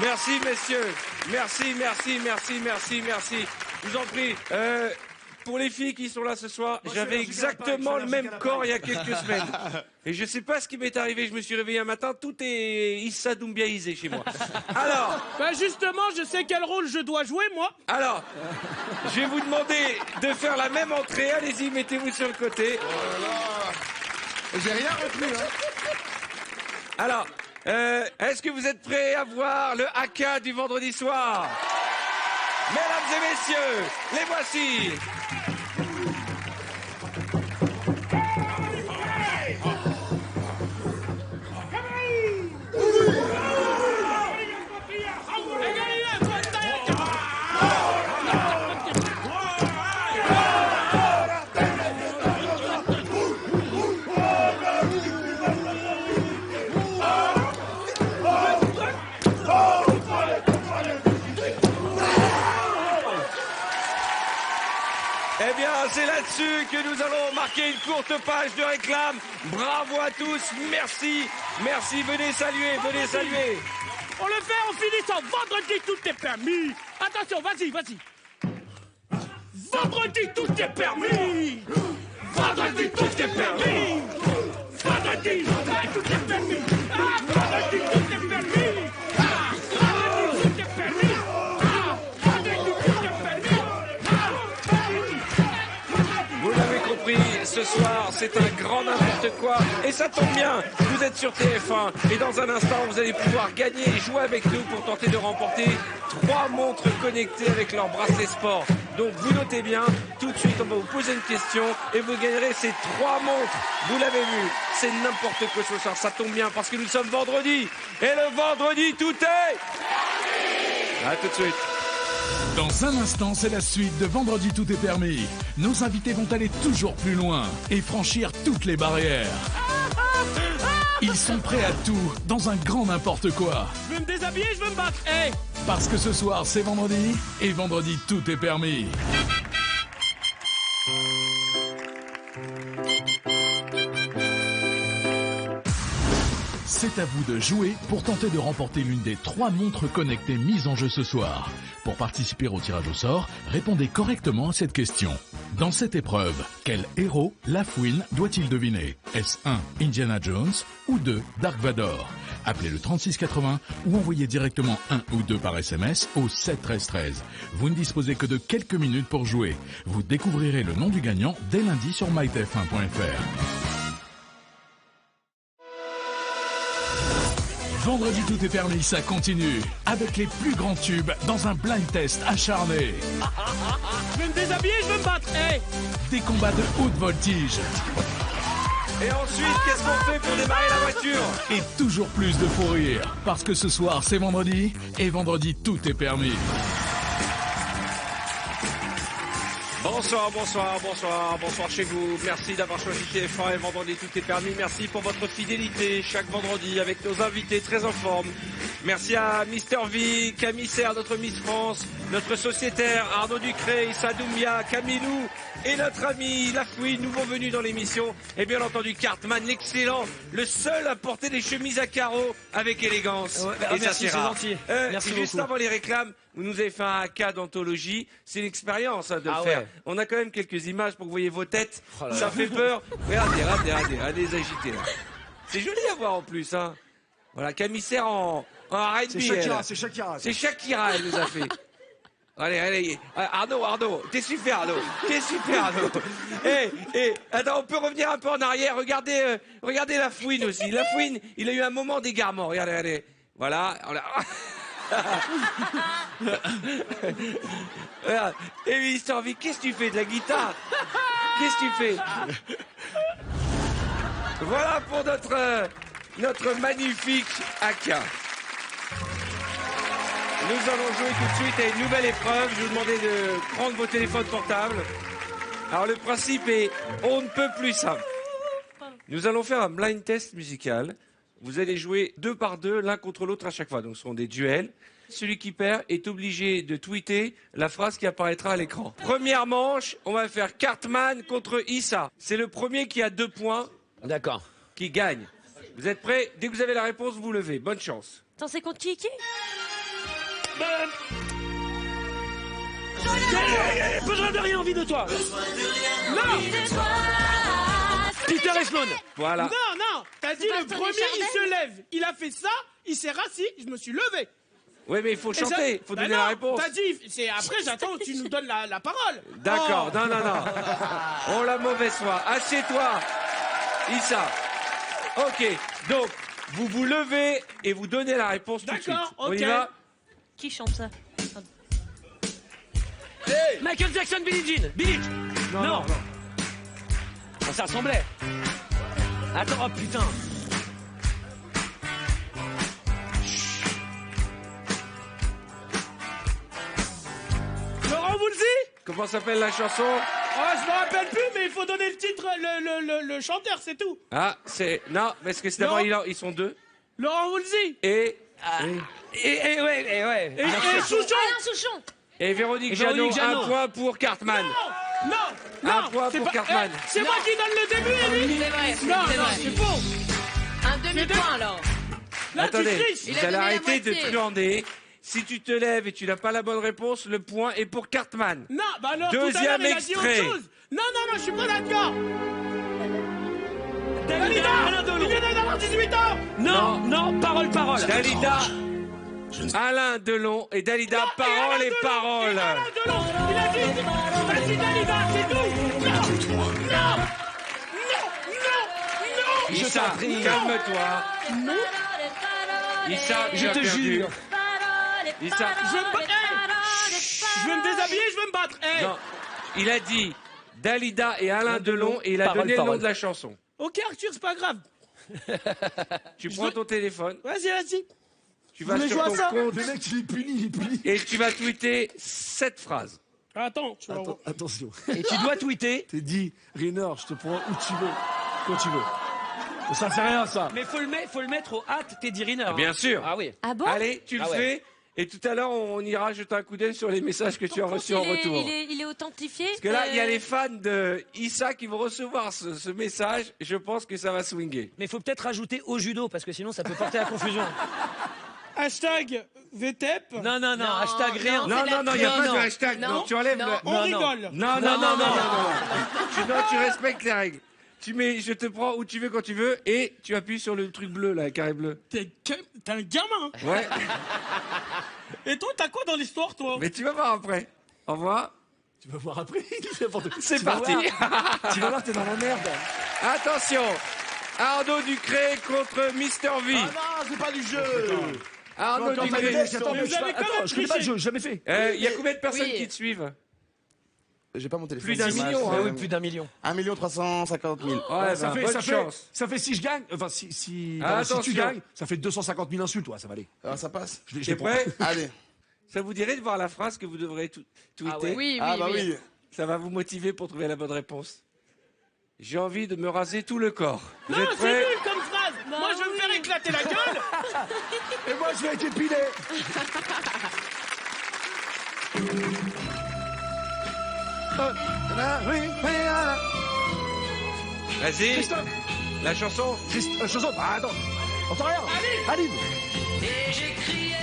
Merci, messieurs. Merci. Je vous en prie. Pour les filles qui sont là ce soir, j'avais exactement le même corps il y a quelques semaines. Et je sais pas ce qui m'est arrivé. Je me suis réveillé un matin, tout est Issa Doumbiaisé chez moi. Alors, Bah justement, je sais quel rôle je dois jouer, moi. alors, je vais vous demander de faire la même entrée. Allez-y, mettez-vous sur le côté. J'ai rien retenu, hein. Alors, est-ce que vous êtes prêts à voir le haka du vendredi soir? Mesdames et messieurs, les voici. Eh bien, c'est là-dessus que nous allons marquer une courte page de réclame. Bravo à tous, merci, venez saluer. On le fait en finissant. Vendredi, tout est permis. Attention, vas-y. Vendredi, tout est permis. Vendredi, tout est permis. Vendredi, tout est permis. Vendredi, tout est permis. Vous l'avez compris, ce soir, c'est un grand n'importe quoi. Et ça tombe bien, vous êtes sur TF1. Et dans un instant, vous allez pouvoir gagner et jouer avec nous pour tenter de remporter 3 montres connectées avec leur bracelet sport. Donc vous notez bien, tout de suite on va vous poser une question et vous gagnerez ces 3 montres. Vous l'avez vu, c'est n'importe quoi ce soir, ça tombe bien parce que nous sommes vendredi. Et le vendredi, tout est... À tout de suite. Dans un instant, c'est la suite de Vendredi Tout est permis. Nos invités vont aller toujours plus loin et franchir toutes les barrières. Ils sont prêts à tout, dans un grand n'importe quoi. Je veux me déshabiller, je veux me battre. Hey. Parce que ce soir, c'est vendredi, et vendredi, tout est permis. C'est à vous de jouer pour tenter de remporter l'une des 3 montres connectées mises en jeu ce soir. Pour participer au tirage au sort, répondez correctement à cette question. Dans cette épreuve, quel héros La Fouine doit-il deviner? Est-ce 1. Indiana Jones ou 2. Dark Vador? Appelez le 3680 ou envoyez directement 1 ou 2 par SMS au 7 13 13. Vous ne disposez que de quelques minutes pour jouer. Vous découvrirez le nom du gagnant dès lundi sur mytf1.fr. Vendredi Tout est permis, ça continue. Avec les plus grands tubes dans un blind test acharné. Je veux me déshabiller, je veux me battre. Hey. Des combats de haute voltige. Et ensuite, qu'est-ce qu'on fait pour démarrer la voiture? Et toujours plus de fou rire. Parce que ce soir, c'est vendredi. Et vendredi, tout est permis. Bonsoir, bonsoir, bonsoir, bonsoir chez vous. Merci d'avoir choisi TF1 et vendredi tout est permis. Merci pour votre fidélité chaque vendredi avec nos invités très en forme. Merci à Mister V, Camille Serre, notre Miss France, notre sociétaire Arnaud Ducré, Issa Doumbia, Camilou et notre ami La Fouine, nouveau venu dans l'émission. Et bien entendu Cartman, l'excellent, le seul à porter des chemises à carreaux avec élégance. Ouais, et merci, ça, c'est rare. gentil. Merci juste beaucoup. avant les réclames, vous nous avez fait un cas d'anthologie. C'est une expérience de le faire. Ouais. On a quand même quelques images pour que vous voyez vos têtes. Oh là Ça là. fait peur. Regardez les agités là. C'est joli à voir en plus. Hein. Voilà, Camissaire en R&B. C'est Shakira, elle. c'est Shakira. C'est Shakira, elle nous a fait. Allez. Arnaud. T'es super, Arnaud. Attends, on peut revenir un peu en arrière. Regardez La Fouine aussi. La Fouine, il a eu un moment d'égarement. Regardez. Voilà. Regarde. Et lui, Mister V, qu'est-ce que tu fais? De la guitare? Qu'est-ce que tu fais? Voilà pour notre magnifique AK. Nous allons jouer tout de suite à une nouvelle épreuve. Je vais vous demander de prendre vos téléphones portables. Alors le principe est, on ne peut plus simple. Nous allons faire un blind test musical. Vous allez jouer 2 par 2, l'un contre l'autre à chaque fois. Donc ce seront des duels. Celui qui perd est obligé de tweeter la phrase qui apparaîtra à l'écran. Première manche, on va faire Cartman contre Issa. C'est le premier qui a 2 points. D'accord. Qui gagne. Vous êtes prêts? Dès que vous avez la réponse, vous levez. Bonne chance. Attends, c'est contre qui? Besoin de rien, envie de toi. Non. Peter Esmond. Voilà. Non. T'as dit le Tony premier, il Chardin se lève. Il a fait ça, il s'est rassis, je me suis levé. Oui, mais il faut chanter. Il faut donner la réponse. T'as dit, après j'attends que tu nous donnes la parole. D'accord. Oh. Non. Oh, la mauvaise foi. Assieds-toi, Issa. Ok. Donc, vous vous levez et vous donnez la réponse tout de suite. D'accord, On y ok. va? Qui chante ça? Michael Jackson, Billie Jean. Non. Oh, ça ressemblait. Attends, oh putain. Laurent Voulzy. Comment s'appelle la chanson? Je me rappelle plus, mais il faut donner le titre, le chanteur, c'est tout. Ah, c'est... Non, parce que c'est d'abord, Non. ils sont 2. Laurent Voulzy. Et Ouais. Et Souchon. Alain Souchon. Et Véronique Et Jeannot, Véronique Jeannot. 1 point pour Cartman. Non. Un point c'est pour pas- Cartman. c'est moi qui donne le début, et lui. C'est vrai, Non, c'est vrai. c'est faux. Un demi-point alors. Là, tu Attendez, triches. Il vous a allez donné la arrêter de moitié. truander. Si tu te lèves et tu n'as pas la bonne réponse, le point est pour Cartman. Non, bah alors, tout à l'heure, Deuxième il a dit autre extrait. chose. Non, je suis pas d'accord. Dalida, Alain Delon. Il vient d'avoir 18 ans. Non, parole. Dalida, Alain Delon et Dalida, parole et parole. Alain Delon, il a dit, vas-y Dalida, c'est tout. Non. Issa, calme-toi. Non. Issa, Je tu as te perdu. jure. Issa, Je veux me déshabiller, je veux me battre. battre. Hey. Non, il a dit Dalida et Alain Delon et il a donné le nom de la chanson. Ok, Arthur, c'est pas grave. Tu prends ton téléphone. Vas-y. Tu vas sur ton compte. Le mec, il est puni. Et tu vas tweeter cette phrase. Attends, tu vas voir. Attention. Et tu dois tweeter. T'es dit, Rainer, je te prends où tu veux, quand tu veux. Ça fait rien, ça. Mais faut le mettre au hâte Teddy Riner. Bien sûr. Ah oui. Ah bon? Allez, tu le fais. Et tout à l'heure, on ira jeter un coup d'œil sur les messages que tu as reçus en retour. Il est authentifié. Parce que là, il y a les fans de Issa qui vont recevoir ce message. Je pense que ça va swinguer. Mais il faut peut-être rajouter au judo parce que sinon ça peut porter à confusion. Hashtag VTEP. Non, hashtag rien. Non, il n'y a pas de hashtag. Non, tu enlèves le... On rigole. Non. Tu respectes les règles. Tu mets, je te prends où tu veux, quand tu veux, et tu appuies sur le truc bleu, là, le carré bleu. T'es un gamin. Ouais. Et toi, t'as quoi dans l'histoire, toi? Mais tu vas voir après. Au revoir. Tu vas voir après. C'est parti. Tu vas voir, t'es dans la merde. Attention. Arnaud Ducré contre Mister V. Ah non, c'est pas du jeu. Arnaud Ducré. Attends, je connais pas le jeu, j'ai jamais fait. Il y a combien de personnes qui te suivent? J'ai pas mon téléphone. Plus d'1 million. Oui, plus d'1 million. 1 350 000. Ouais, ça fait si je gagne, enfin si tu gagnes, ça fait 250 000 insultes, ouais, ça va aller. Alors ça passe. T'es prêt? Allez. Ça vous dirait de voir la phrase que vous devrez tweeter? Ah ouais. Oui. Ça va vous motiver pour trouver la bonne réponse. J'ai envie de me raser tout le corps. Vous Non, êtes c'est prêts? nul comme phrase. Moi, je vais me faire éclater la gueule. Et moi, je vais être épilé. Vas-y. Christophe. La chanson. Chanson. Ah, attends. Entends rien. Aline. Et j'ai crié.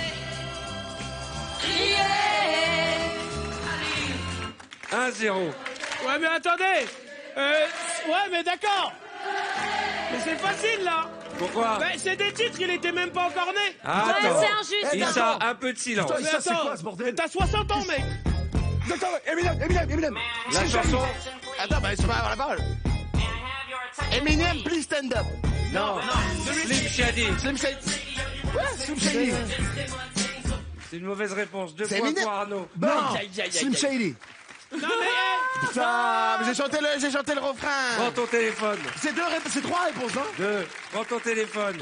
1-0. Ouais, mais attendez. Ouais, mais d'accord. Mais c'est facile, là. Pourquoi? Ben, c'est des titres, il était même pas encore né. Attends. c'est injuste. Issa, un peu de silence. Putain, Mais ça, c'est attends, quoi, ce bordel? mais t'as 60 ans, mec. Attends, Eminem. La chanson. Attends, bah, je peux pas avoir la parole. Eminem, please stand up. Non. Slim Shady. Slim Shady. Slim Shady. C'est une mauvaise réponse. 2 C'est points Eminem. pour Arnaud. Non, Slim Shady. Non, mais Putain, mais j'ai chanté le refrain. Prends ton téléphone. C'est 3 réponses, hein. 2. Prends ton téléphone.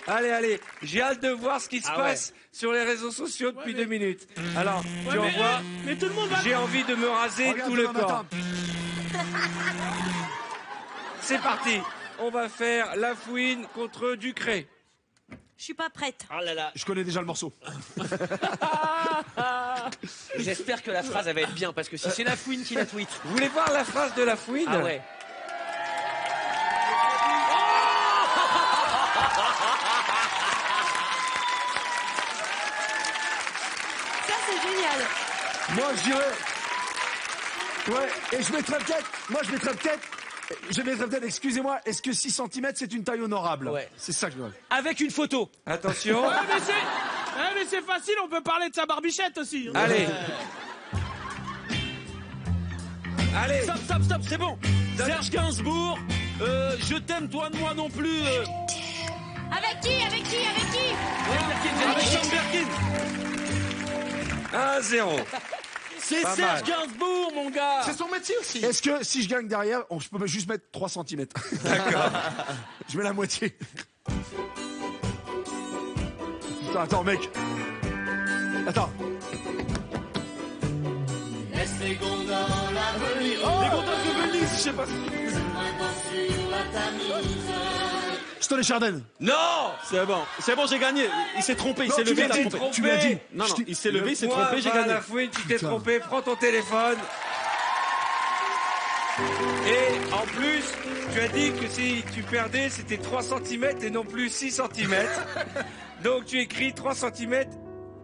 Allez. J'ai hâte de voir ce qui se passe sur les réseaux sociaux depuis 2 minutes. Alors, tu mais, envoies. mais tout le monde va. J'ai envie de me raser Regarde, tout le attends, corps. attends. C'est parti. On va faire la fouine contre Ducré. Je suis pas prête. Oh là là. Je connais déjà le morceau. J'espère que la phrase elle va être bien parce que si c'est la fouine qui la tweet. Vous voulez voir la phrase de la fouine? Ah ouais. Ça, c'est génial. Moi, je dirais. Ouais, et je mettrais peut-être, excusez-moi, est-ce que 6 cm c'est une taille honorable? Ouais. C'est ça que je veux. Avec une photo. Attention. Mais c'est facile, on peut parler de sa barbichette aussi. Allez. Allez. Stop, c'est bon. Serge Gainsbourg, je t'aime toi moi non plus. Avec qui? Avec Sean Birkin. 1-0. C'est Pas Serge mal. Gainsbourg, mon gars. C'est son métier aussi. Est-ce que si je gagne derrière, je peux juste mettre 3 cm? D'accord. Je mets la moitié. Putain, attends, mec. Attends. Laisse les gonds dans la remise. Les contacts de Venise, je sais pas. Sur la tamise. Stone et Chardin. Non. C'est bon, j'ai gagné. Il s'est trompé, il Non, s'est tu levé, l'as il a dit, trompé. tu l'as dit. Non, Je t'ai- il s'est levé, il s'est Le trompé, j'ai point va à gagné. la fouine, tu t'es Putain. trompé. Prends ton téléphone. Et en plus, tu as dit que si tu perdais, c'était 3 cm et non plus 6 cm. Donc tu écris 3 cm,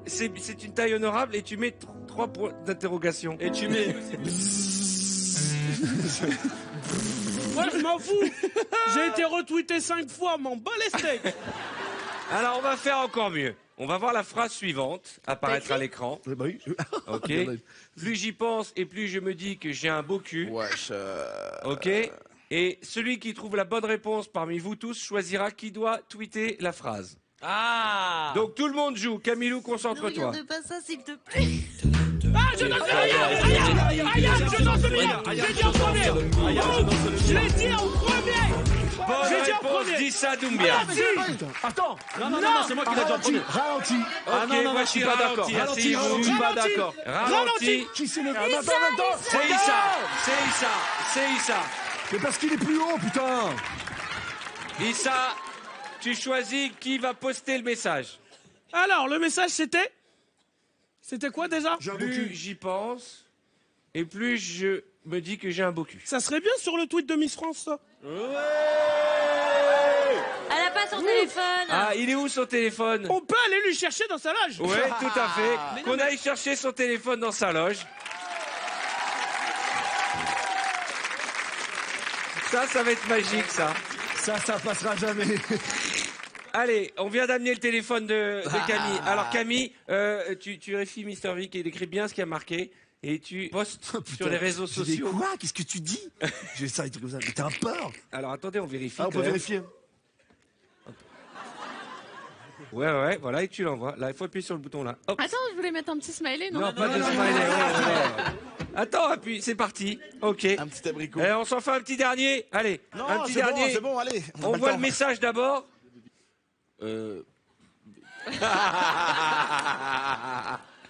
c'est une taille honorable et tu mets 3 points d'interrogation. Et tu mets. Moi, je m'en fous. J'ai été retweeté 5 fois, m'en bats les steaks. Alors on va faire encore mieux. On va voir la phrase suivante apparaître à l'écran. Bah oui. Ok. Plus j'y pense et plus je me dis que j'ai un beau cul. Wesh. Ok. Et celui qui trouve la bonne réponse parmi vous tous choisira qui doit tweeter la phrase. Ah. Donc tout le monde joue. Camilou, concentre-toi. Ne regarde pas ça, s'il te plaît. Ah, je ne fais rien. je danse le mien. J'ai dit en premier. Je l'ai dit en premier. Bonne J'ai dit en réponse premier. d'Issa Doumbia. Attends. Non, c'est moi qui l'ai dit en premier. Ralentis. Ah non, moi je suis pas d'accord. asseyez-vous. Je suis pas d'accord. Ralenti. Qui c'est le... C'est Issa. Mais parce qu'il est plus haut, putain. Issa, tu choisis qui va poster le message. Alors, le message, c'était... C'était quoi, déjà? Plus j'y pense, et plus je me dis que j'ai un beau cul. Ça serait bien sur le tweet de Miss France, ça. Elle a pas son téléphone. Ah, il est où son téléphone? On peut aller lui chercher dans sa loge. Oui, tout à fait. Qu'on aille chercher son téléphone dans sa loge. Ça va être magique, ça. Ça passera jamais. Allez, on vient d'amener le téléphone de Camille. Alors Camille, tu vérifies Mr. V qu'il écrit bien ce qu'il y a marqué et tu postes sur les réseaux sociaux. Quoi? Qu'est-ce que tu dis? Je vais ça, des trucs comme ça. Mais t'as un peur. Alors attendez, on vérifie. Ah, on peut vérifier. Ouais, voilà, et tu l'envoies. Là, il faut appuyer sur le bouton là. Hop. Attends, je voulais mettre un petit smiley, non? Non, pas de smiley. Ouais. Attends, appuie, c'est parti. Ok. Un petit abricot. On s'en fait un petit dernier. Allez, Non, un petit c'est dernier. bon, c'est bon, allez. On voit le message d'abord.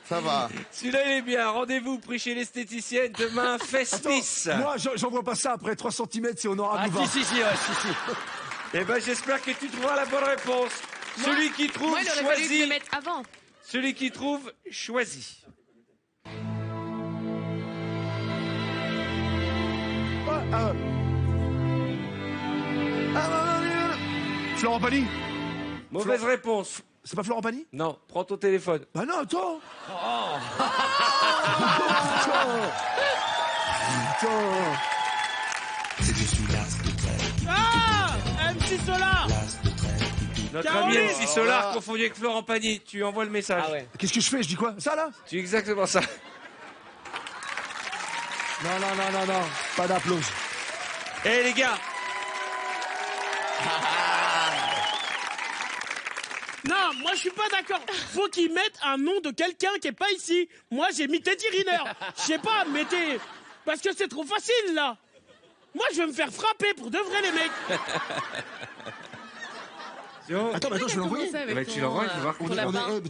Ça va. Celui-là, il est bien. Rendez-vous pris chez l'esthéticienne demain, festis. Moi, j'en vois pas ça après 3 cm, c'est honorable. Ah, si. Eh ben, j'espère que tu trouveras la bonne réponse. Celui qui trouve, Moi, il aurait fallu que je le choisit. mette avant. Celui qui trouve, choisit. Florent Pagny. Mauvaise réponse. C'est pas Florent Pagny? Non, prends ton téléphone. Bah non, attends. Ah, MC Solar. Notre Caroline. ami MC Solar confondu avec Florent Pagny. Tu envoies le message. Ah ouais. Qu'est-ce que je fais? Je dis quoi? Ça là? Tu es exactement ça. Non. Pas d'applaudissements. Eh les gars, Non, moi je suis pas d'accord. Faut qu'ils mettent un nom de quelqu'un qui est pas ici. Moi j'ai mis Teddy Riner. Je sais pas, mettez. Parce que c'est trop facile là. Moi je vais me faire frapper pour de vrai les mecs. Attends, je vais l'envoyer. Commencer avec Bah, tu ton, l'envoies, je vais voir ton combien- lapin.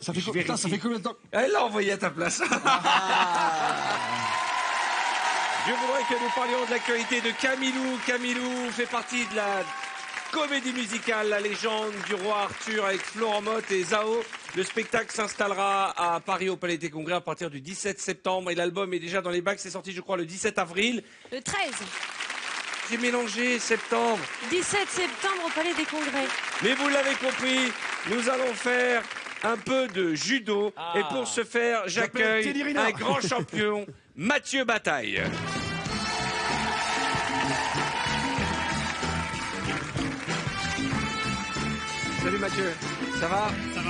Ça fait vérifie. ça fait combien de temps? elle l'a envoyé à ta place. Je voudrais que nous parlions de l'actualité de Camilou. Camilou fait partie de la comédie musicale La légende du roi Arthur avec Florent Motte et Zao. Le spectacle s'installera à Paris au Palais des Congrès à partir du 17 septembre et l'album est déjà dans les bacs. C'est sorti, je crois, le 17 avril. Le 13. J'ai mélangé septembre. 17 septembre au Palais des Congrès. Mais vous l'avez compris, nous allons faire un peu de judo. Et pour ce faire, J'appelle Teddy j'accueille Riner. un grand champion, Mathieu Bataille. Salut Mathieu, ça va? Ça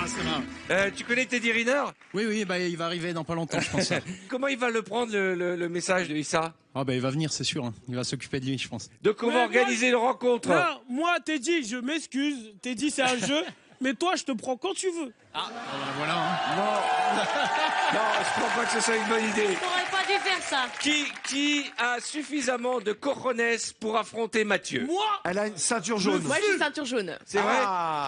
va. Tu connais Teddy Riner? Oui, bah, il va arriver dans pas longtemps, je pense. Comment il va le prendre, le message de Issa? Ah, bah, il va venir, c'est sûr. Hein. Il va s'occuper de lui, je pense. Donc on va Mais organiser une rencontre. Non, moi Teddy, je m'excuse. Teddy c'est un jeu. Mais toi je te prends quand tu veux. Voilà. Hein. Non, je crois pas que ce soit une bonne idée. T'aurais pas dû faire ça. Qui a suffisamment de cojones pour affronter Mathieu? Moi. Elle a une ceinture jaune. Moi, j'ai une ceinture jaune. C'est vrai?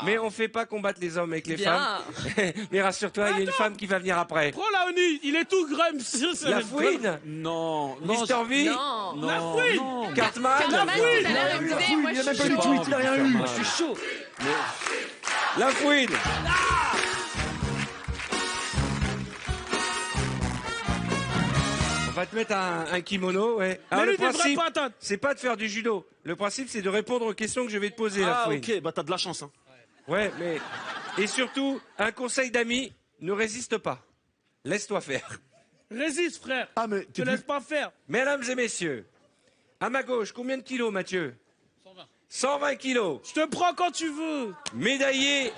Mais on fait pas combattre les hommes avec les Bien. femmes. Mais rassure-toi, il y a une femme qui va venir après. Prends la Oni, il est tout grumps. Ça La va être fouine? Non. Mister V? Non. La fouine. Cartman? Cartman, tout à l'heure, il disait, moi, Il a je même pas suis eu de chaud. tweet, il a rien eu. Moi, je suis chaud. La fouine? On va te mettre un kimono, ouais. Alors, Mais le lui des vraies principe, patates. c'est pas de faire du judo. Le principe, c'est de répondre aux questions que je vais te poser, la Ah, fouine. ok, bah t'as de la chance. Hein. Ouais, mais... Et surtout, un conseil d'amis, ne résiste pas. Laisse-toi faire. Résiste frère. Ah, mais Te laisse pas faire. Mesdames et messieurs, à ma gauche, combien de kilos, Mathieu? 120 kilos. Je te prends quand tu veux. Médaillé,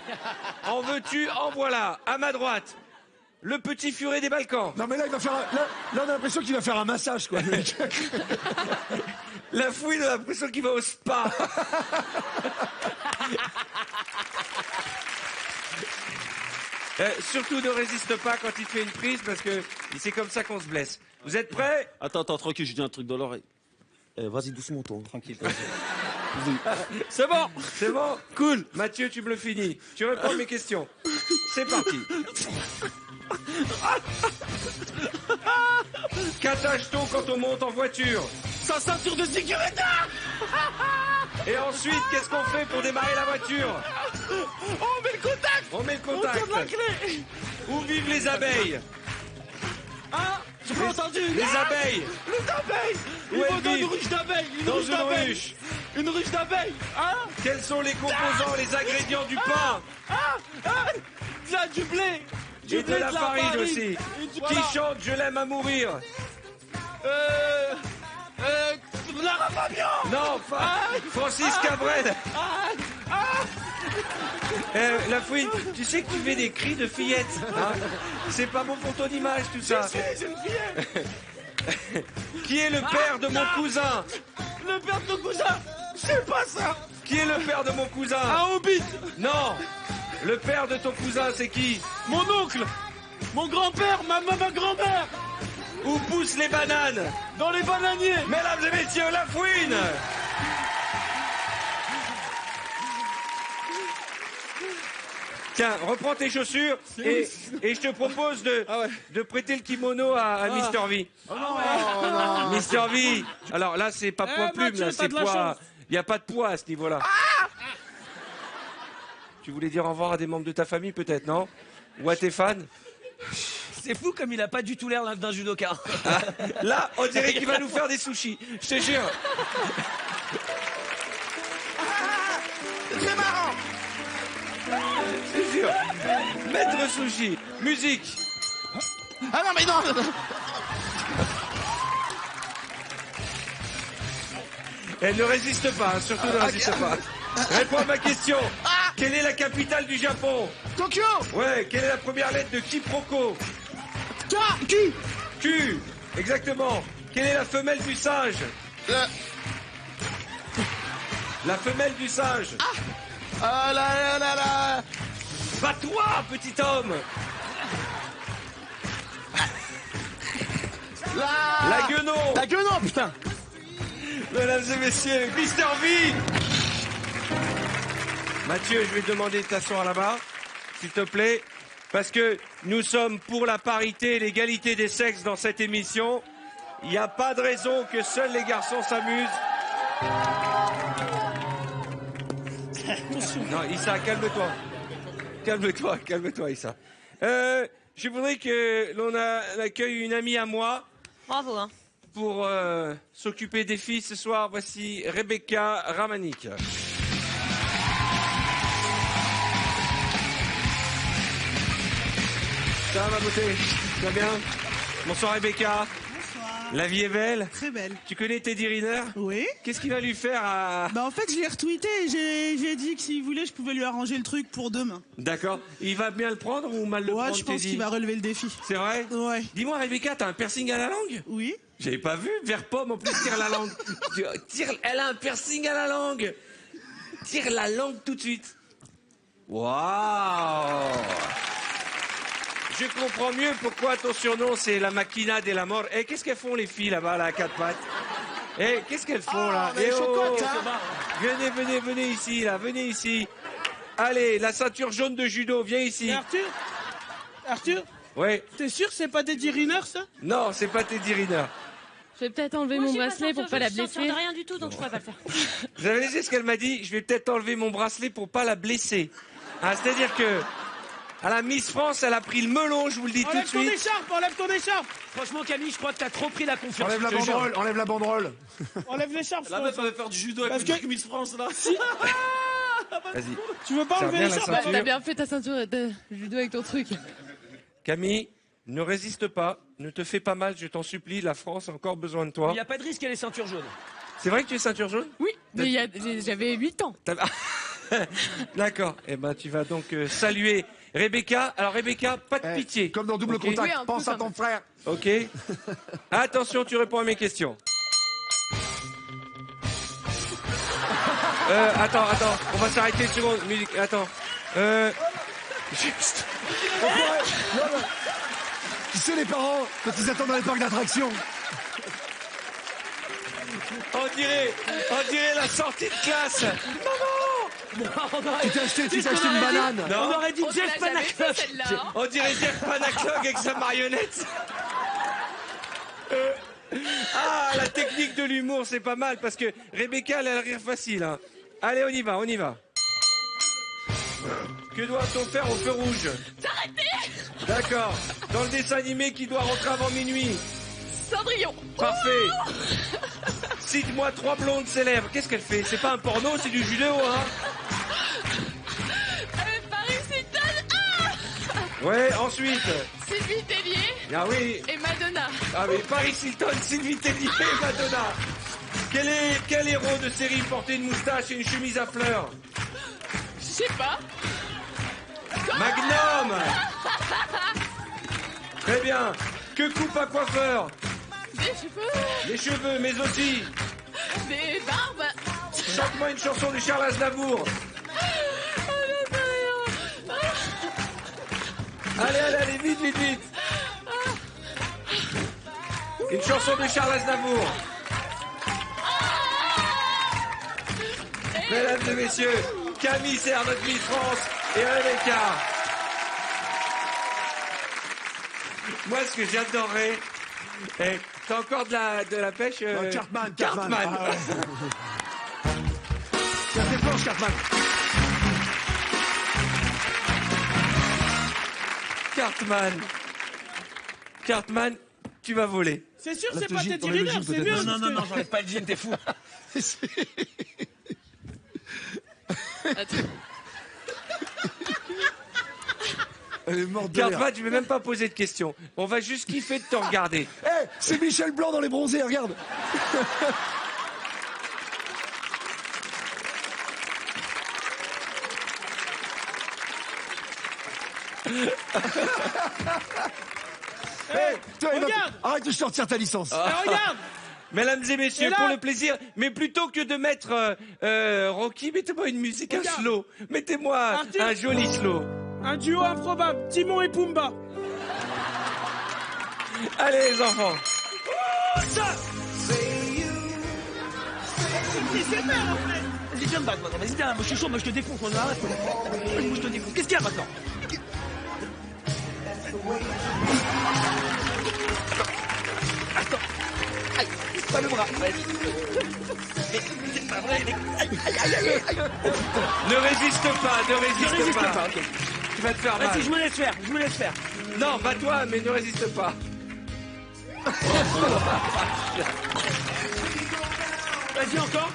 en veux-tu, en voilà. À ma droite, le petit furet des Balkans. Non, mais là, il va faire là, on a l'impression qu'il va faire un massage, quoi. le mec. La fouine, on a l'impression qu'il va au spa. Surtout ne résiste pas quand il te fait une prise parce que c'est comme ça qu'on se blesse. Vous êtes prêts? Attends, tranquille, je dis un truc dans l'oreille. Vas-y, doucement, toi. Tranquille. C'est bon. C'est bon. Cool. Mathieu, tu me le finis. Tu réponds à mes questions. C'est parti. Qu'attache-t-on quand on monte en voiture? Sa ceinture de sécurité. Et ensuite, qu'est-ce qu'on fait pour démarrer la voiture? On met le contact. On met le contact. On tourne la clé. Où vivent les abeilles? Ah, j'ai pas entendu. Les abeilles. Les abeilles. Où Il elles faut dans une vivent? ruche d'abeilles. Dans une ruche. Une ruche d'abeilles. Hein? Quels sont les composants, les ingrédients du pain? Du blé. Et de la farine aussi. Et Qui chante Je l'aime à mourir? Lara Fabian. Non, Francis Cabrel. La fouine, tu sais que tu fais des cris de fillette. Hein? C'est pas bon pour ton image tout ça. C'est une fillette. Qui est le père de mon cousin? Le père de ton cousin. C'est pas ça. Qui est le père de mon cousin? Un hobbit. Non. Le père de ton cousin, c'est qui? Mon oncle. Mon grand-père. Ma grand-mère. Où poussent les bananes? Dans les bananiers. Mesdames et messieurs, la fouine. Tiens, reprends tes chaussures et je te propose de prêter le kimono à Mr. V. Oh non. Mr. V. Alors là, c'est pas poids plume, Mathieu, là, t'as c'est de la poids. chance. Il n'y a pas de poids à ce niveau-là. Tu voulais dire au revoir à des membres de ta famille, peut-être, non? Ou à tes fans? C'est fou comme il a pas du tout l'air d'un judoka. Là, on dirait qu'il va nous faire des sushis. Je te jure. C'est marrant. Je te jure. Maître sushi. Musique. Ah non mais non. Elle ne résiste pas, hein, surtout ne résiste pas. Réponds à ma question. Quelle est la capitale du Japon? Tokyo. Ouais, quelle est la première lettre de quiproquo? Q. Q. Exactement. Quelle est la femelle du singe? La femelle du singe. Ah là. Bats-toi, petit homme. La guenon. La guenon, putain. Mesdames et messieurs, Mr. V. Mathieu, je vais te demander de t'asseoir là-bas, s'il te plaît, parce que nous sommes pour la parité et l'égalité des sexes dans cette émission. Il n'y a pas de raison que seuls les garçons s'amusent. Non, Issa, calme-toi. Calme-toi, Issa. Je voudrais que l'on accueille une amie à moi. Bravo, hein. Pour s'occuper des filles ce soir, voici Rebecca Ramanik. Ça va, ma beauté? Tu vas bien? Bonsoir, Rebecca. Bonsoir. La vie est belle? Très belle. Tu connais Teddy Riner? Oui. Qu'est-ce qu'il va lui faire à... Bah en fait, je l'ai retweeté et j'ai dit que s'il voulait, je pouvais lui arranger le truc pour demain. D'accord. Il va bien le prendre ou mal le prendre, Ouais, je pense Teddy? qu'il va relever le défi. C'est vrai? Ouais. Dis-moi, Rebecca, t'as un piercing à la langue? Oui. J'avais pas vu. Vert pomme, en plus, tire la langue. Elle a un piercing à la langue. Tire la langue tout de suite. Waouh! Je comprends mieux pourquoi ton surnom c'est la Machina de la mort. Eh, qu'est-ce qu'elles font les filles là-bas, là, à quatre pattes? Eh, qu'est-ce qu'elles font là? mais Eh, chocotte, hein. venez ici, là, venez ici. Allez, la ceinture jaune de judo, viens ici. Arthur, Ouais. t'es sûr que c'est pas Teddy Riner, ça? Non, c'est pas Teddy Riner. Je vais peut-être enlever Moi, mon j'ai pas bracelet ceinture, pour pas la je suis ceinture blesser. de rien du tout, donc je pourrais pas le faire. Vous avez laissé ce qu'elle m'a dit? Je vais peut-être enlever mon bracelet pour pas la blesser. Hein, c'est-à-dire que à la Miss France, elle a pris le melon, je vous le dis tout de suite. Enlève ton écharpe. Franchement, Camille, je crois que t'as trop pris la confiance. Enlève la je te jure. banderole, enlève la banderole. Enlève l'écharpe. La meuf elle va faire du judo avec le Miss France là. Vas-y. Tu veux pas Serre enlever bien la l'écharpe? ceinture. T'as bien fait ta ceinture de judo avec ton truc. Camille, ne résiste pas, ne te fais pas mal, je t'en supplie, la France a encore besoin de toi. Il n'y a pas de risque, elle est ceinture jaune. C'est vrai que tu es ceinture jaune? Oui, mais j'avais 8 ans. D'accord, eh ben tu vas donc saluer Rebecca. Alors Rebecca, pas de pitié. Comme dans Double Ok. Contact, Oui, un peu pense à comme- ton frère. Ok. Attention, tu réponds à mes questions. Attends, on va s'arrêter une seconde. Musique, attends. Juste. Tu sais, les parents, quand ils attendent dans les parcs d'attractions. On dirait la sortie de classe. Non, Tu t'es acheté une banane. On aurait dit Jeff Panaclock. On dirait Jeff Panaclock avec sa marionnette. Ah, la technique de l'humour, c'est pas mal parce que Rebecca, elle a le rire facile. Hein. Allez, on y va. Que doit-on faire au feu rouge? S'arrêter. D'accord. Dans le dessin animé qui doit rentrer avant minuit. Cendrillon. Parfait. Cite-moi 3 blondes célèbres. Qu'est-ce qu'elle fait? C'est pas un porno, c'est du judéo, hein? Paris Hilton. Ouais, ensuite. Sylvie Tellier. Ah oui. Et Madonna. Ah mais Paris Hilton, Sylvie Tellier et Madonna. Quel héros de série portait une moustache et une chemise à fleurs? Je sais pas. Magnum. Très bien. Que coupe un coiffeur? Des cheveux. Les cheveux, mais aussi. Des barbes. Chante-moi une chanson de Charles Aznavour. Allez, vite. Une chanson de Charles Aznavour. Mesdames et messieurs, Camille sert notre Miss France et Rebecca. Moi, ce que j'adorerais... T'as encore de la pêche Cartman. Cartman. Ah ouais. Tiens, tes planches, Cartman. Cartman, tu vas voler. C'est sûr, Là, c'est pas t'enlèves Teddy le Riner, jean, c'est peut-être. mieux. Non, j'enlève pas le jean, t'es fou. Attends. Elle est morte de rire. Cartman, je vais même pas poser de questions. On va juste kiffer de te regarder. Eh, c'est Michel Blanc dans Les Bronzés, regarde. Regarde. Arrête de sortir ta licence. Regarde. Mesdames et messieurs, Et là- pour le plaisir, mais plutôt que de mettre Rocky, mettez-moi une musique, un Regarde. slow. Mettez-moi Arthur. un joli slow. Un duo improbable, Timon et Pumba. Allez les enfants. Laissez faire en fait. Vas-y, viens me battre maintenant. Vas-y, viens, moi je suis chaud, moi je te défonce. Moi, arrête, moi. Moi je te défonce. Qu'est-ce qu'il y a maintenant? Attends. Aïe, pas le bras. Vas-y. Mais c'est pas vrai. Aïe. Ne résiste pas. Ok. Tu vas te faire mal. Vas-y, je me laisse faire. Non, bats-toi, mais ne résiste pas. Vas-y, encore.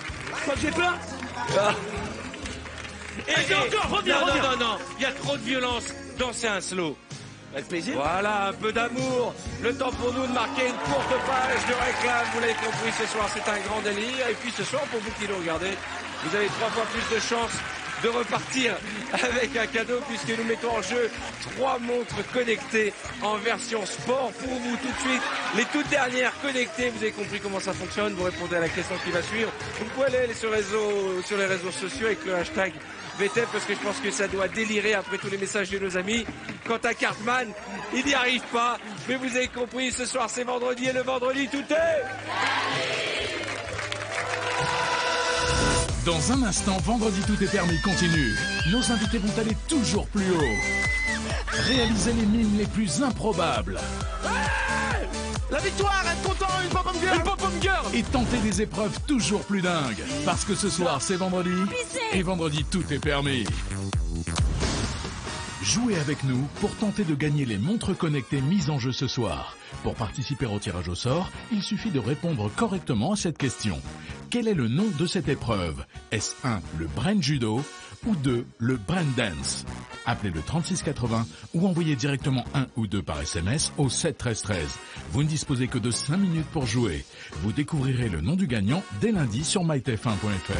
Quoi que j'ai peur? Vas-y, encore, reviens. Non. Il y a trop de violence. Dansez un slow. Avec plaisir. Voilà, un peu d'amour. Le temps pour nous de marquer une courte page de réclame. Vous l'avez compris, ce soir, c'est un grand délire. Et puis ce soir, pour vous qui nous regardez, vous avez 3 fois plus de chances de repartir avec un cadeau puisque nous mettons en jeu 3 montres connectées en version sport pour vous tout de suite. Les toutes dernières connectées, vous avez compris comment ça fonctionne. Vous répondez à la question qui va suivre. Vous pouvez aller sur les réseaux sociaux avec le hashtag VTF parce que je pense que ça doit délirer après tous les messages de nos amis. Quant à Cartman, il n'y arrive pas. Mais vous avez compris, ce soir c'est vendredi et le vendredi tout est... Dans un instant, Vendredi Tout est permis continue. Nos invités vont aller toujours plus haut. Réaliser les mimes les plus improbables. La victoire, être content, une pop-up girl. Et tenter des épreuves toujours plus dingues. Parce que ce soir, c'est vendredi. Et vendredi, tout est permis. Jouez avec nous pour tenter de gagner les montres connectées mises en jeu ce soir. Pour participer au tirage au sort, il suffit de répondre correctement à cette question. Quel est le nom de cette épreuve? Est-ce 1, le brain judo ou 2, le brain dance? Appelez le 3680 ou envoyez directement 1 ou 2 par SMS au 7 13 13. Vous ne disposez que de 5 minutes pour jouer. Vous découvrirez le nom du gagnant dès lundi sur mytf1.fr.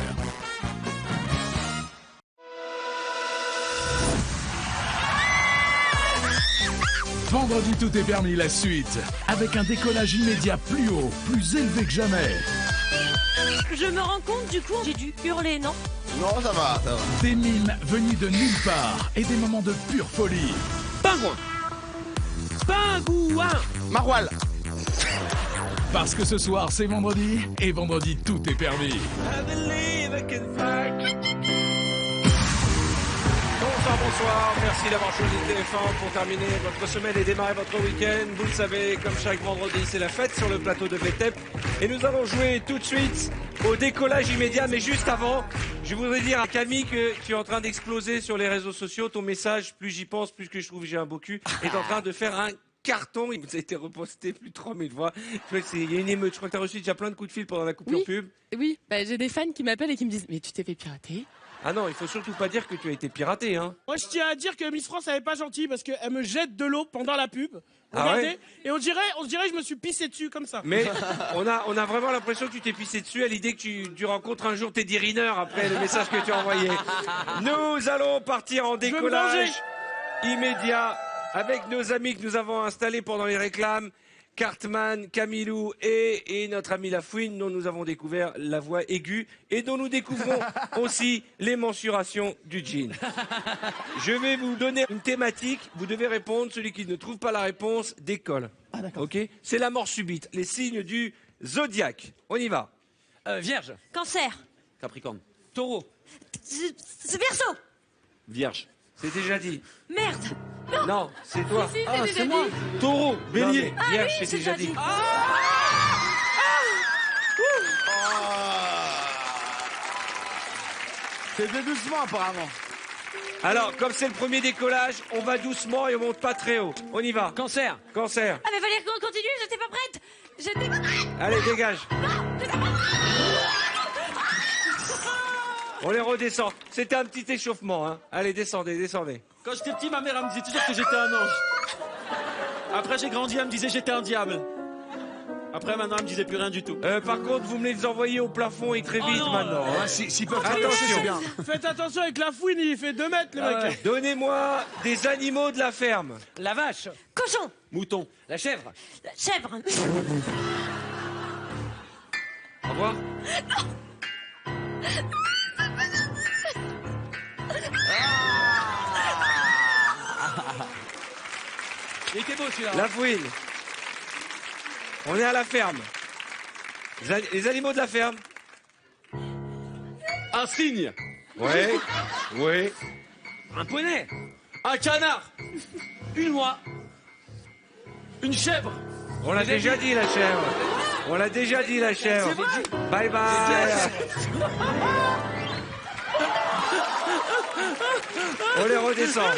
Vendredi Tout est permis, la suite, avec un décollage immédiat plus haut, plus élevé que jamais. Je me rends compte, du coup, j'ai dû hurler, non? Non, ça va. Des mimes venus de nulle part et des moments de pure folie. Pingouin. Pingouin. Maroilles. Parce que ce soir c'est vendredi, et vendredi tout est permis. Bonsoir, merci d'avoir choisi TF1 pour terminer votre semaine et démarrer votre week-end. Vous le savez, comme chaque vendredi, c'est la fête sur le plateau de VTEP. Et nous allons jouer tout de suite au décollage immédiat. Mais juste avant, je voudrais dire à Camille que tu es en train d'exploser sur les réseaux sociaux. Ton message, plus j'y pense, plus que je trouve que j'ai un beau cul, est en train de faire un carton. Il vous a été reposté plus de 3000 fois. Il y a une émeute. Je crois que tu as reçu déjà plein de coups de fil pendant la coupure pub. Oui, j'ai des fans qui m'appellent et qui me disent « Mais tu t'es fait pirater ?» Ah non, il faut surtout pas dire que tu as été piraté, hein. Moi, je tiens à dire que Miss France, elle est pas gentille parce qu'elle me jette de l'eau pendant la pub. Ah Regardez. ouais Et on dirait que je me suis pissé dessus comme ça. Mais on a vraiment l'impression que tu t'es pissé dessus à l'idée que tu rencontres un jour Teddy Riner après le message que tu as envoyé. Nous allons partir en décollage immédiat avec nos amis que nous avons installés pendant les réclames. Cartman, Camilou et notre ami Lafouine, dont nous avons découvert la voix aiguë et dont nous découvrons aussi les mensurations du jean. Je vais vous donner une thématique, vous devez répondre, celui qui ne trouve pas la réponse décolle. Ah, d'accord. Ok ? C'est la mort subite, les signes du zodiaque. On y va. Vierge. Cancer. Capricorne. Taureau. C'est Verseau. Vierge. C'est déjà dit. Merde. Non, c'est toi. Si, c'est déjà dit. Taureau, bélier, Ah vierge, oui, c'est déjà dit. C'est de doucement apparemment. Alors, comme c'est le premier décollage, on va doucement et on monte pas très haut. On y va. Cancer. Cancer. Ah mais fallait qu'on continue, j'étais pas prête. J'étais pas prête. Allez, dégage. J'étais pas prête. On les redescend. C'était un petit échauffement, hein. Allez, descendez, descendez. Quand j'étais petit, ma mère elle me disait toujours que j'étais un ange. Après j'ai grandi, elle me disait j'étais un diable. Après maintenant elle me disait plus rien du tout. Par contre, vous me les envoyez au plafond et très vite non, maintenant. Hein. Ouais, s'ils peuvent Attention. c'est bien. Faites attention avec Lafouine, il fait 2 mètres, le mec. Donnez-moi des animaux de la ferme. La vache. Cochon. Mouton. La chèvre. Chèvre. Au revoir. Il était beau celui-là. La fouine. On est à la ferme. Les animaux de la ferme. Un cygne. Ouais. Ouais. Un poney. Un canard. Une oie. Une chèvre. On l'a déjà dit, la chèvre. On l'a déjà dit, la chèvre. Bye bye. On les redescend.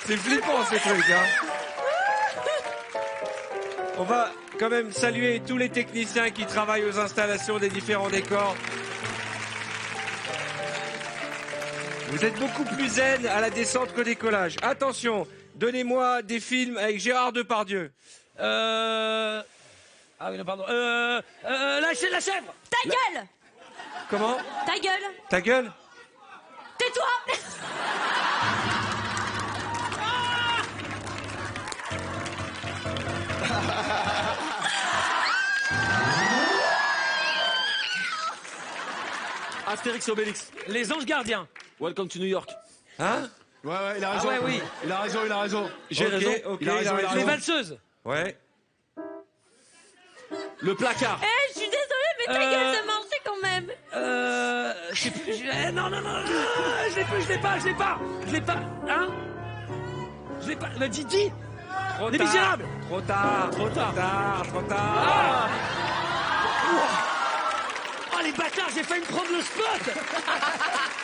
C'est flippant, ces trucs, hein. On va quand même saluer tous les techniciens qui travaillent aux installations des différents décors. Vous êtes beaucoup plus zen à la descente qu'au décollage. Attention, donnez-moi des films avec Gérard Depardieu. Ah oui, non, pardon. La chèvre. Ta gueule. Comment? Ta gueule. Ta gueule? Tais-toi. Astérix et Obélix. Les anges gardiens. Welcome to New York. Hein? Ouais, il a raison. Ah ouais, oui. Il a raison, il a raison. J'ai raison. Ok, Il a raison, il a Les raison. valseuses. Ouais. Le placard. Je suis désolée, mais ta gueule, ça marchait quand même. Je sais plus. Non, je l'ai pas. Hein? Je l'ai pas. Mais dis. Trop Les tard. Misérables. Trop tard. Oh les bâtards, j'ai failli me prendre le spot.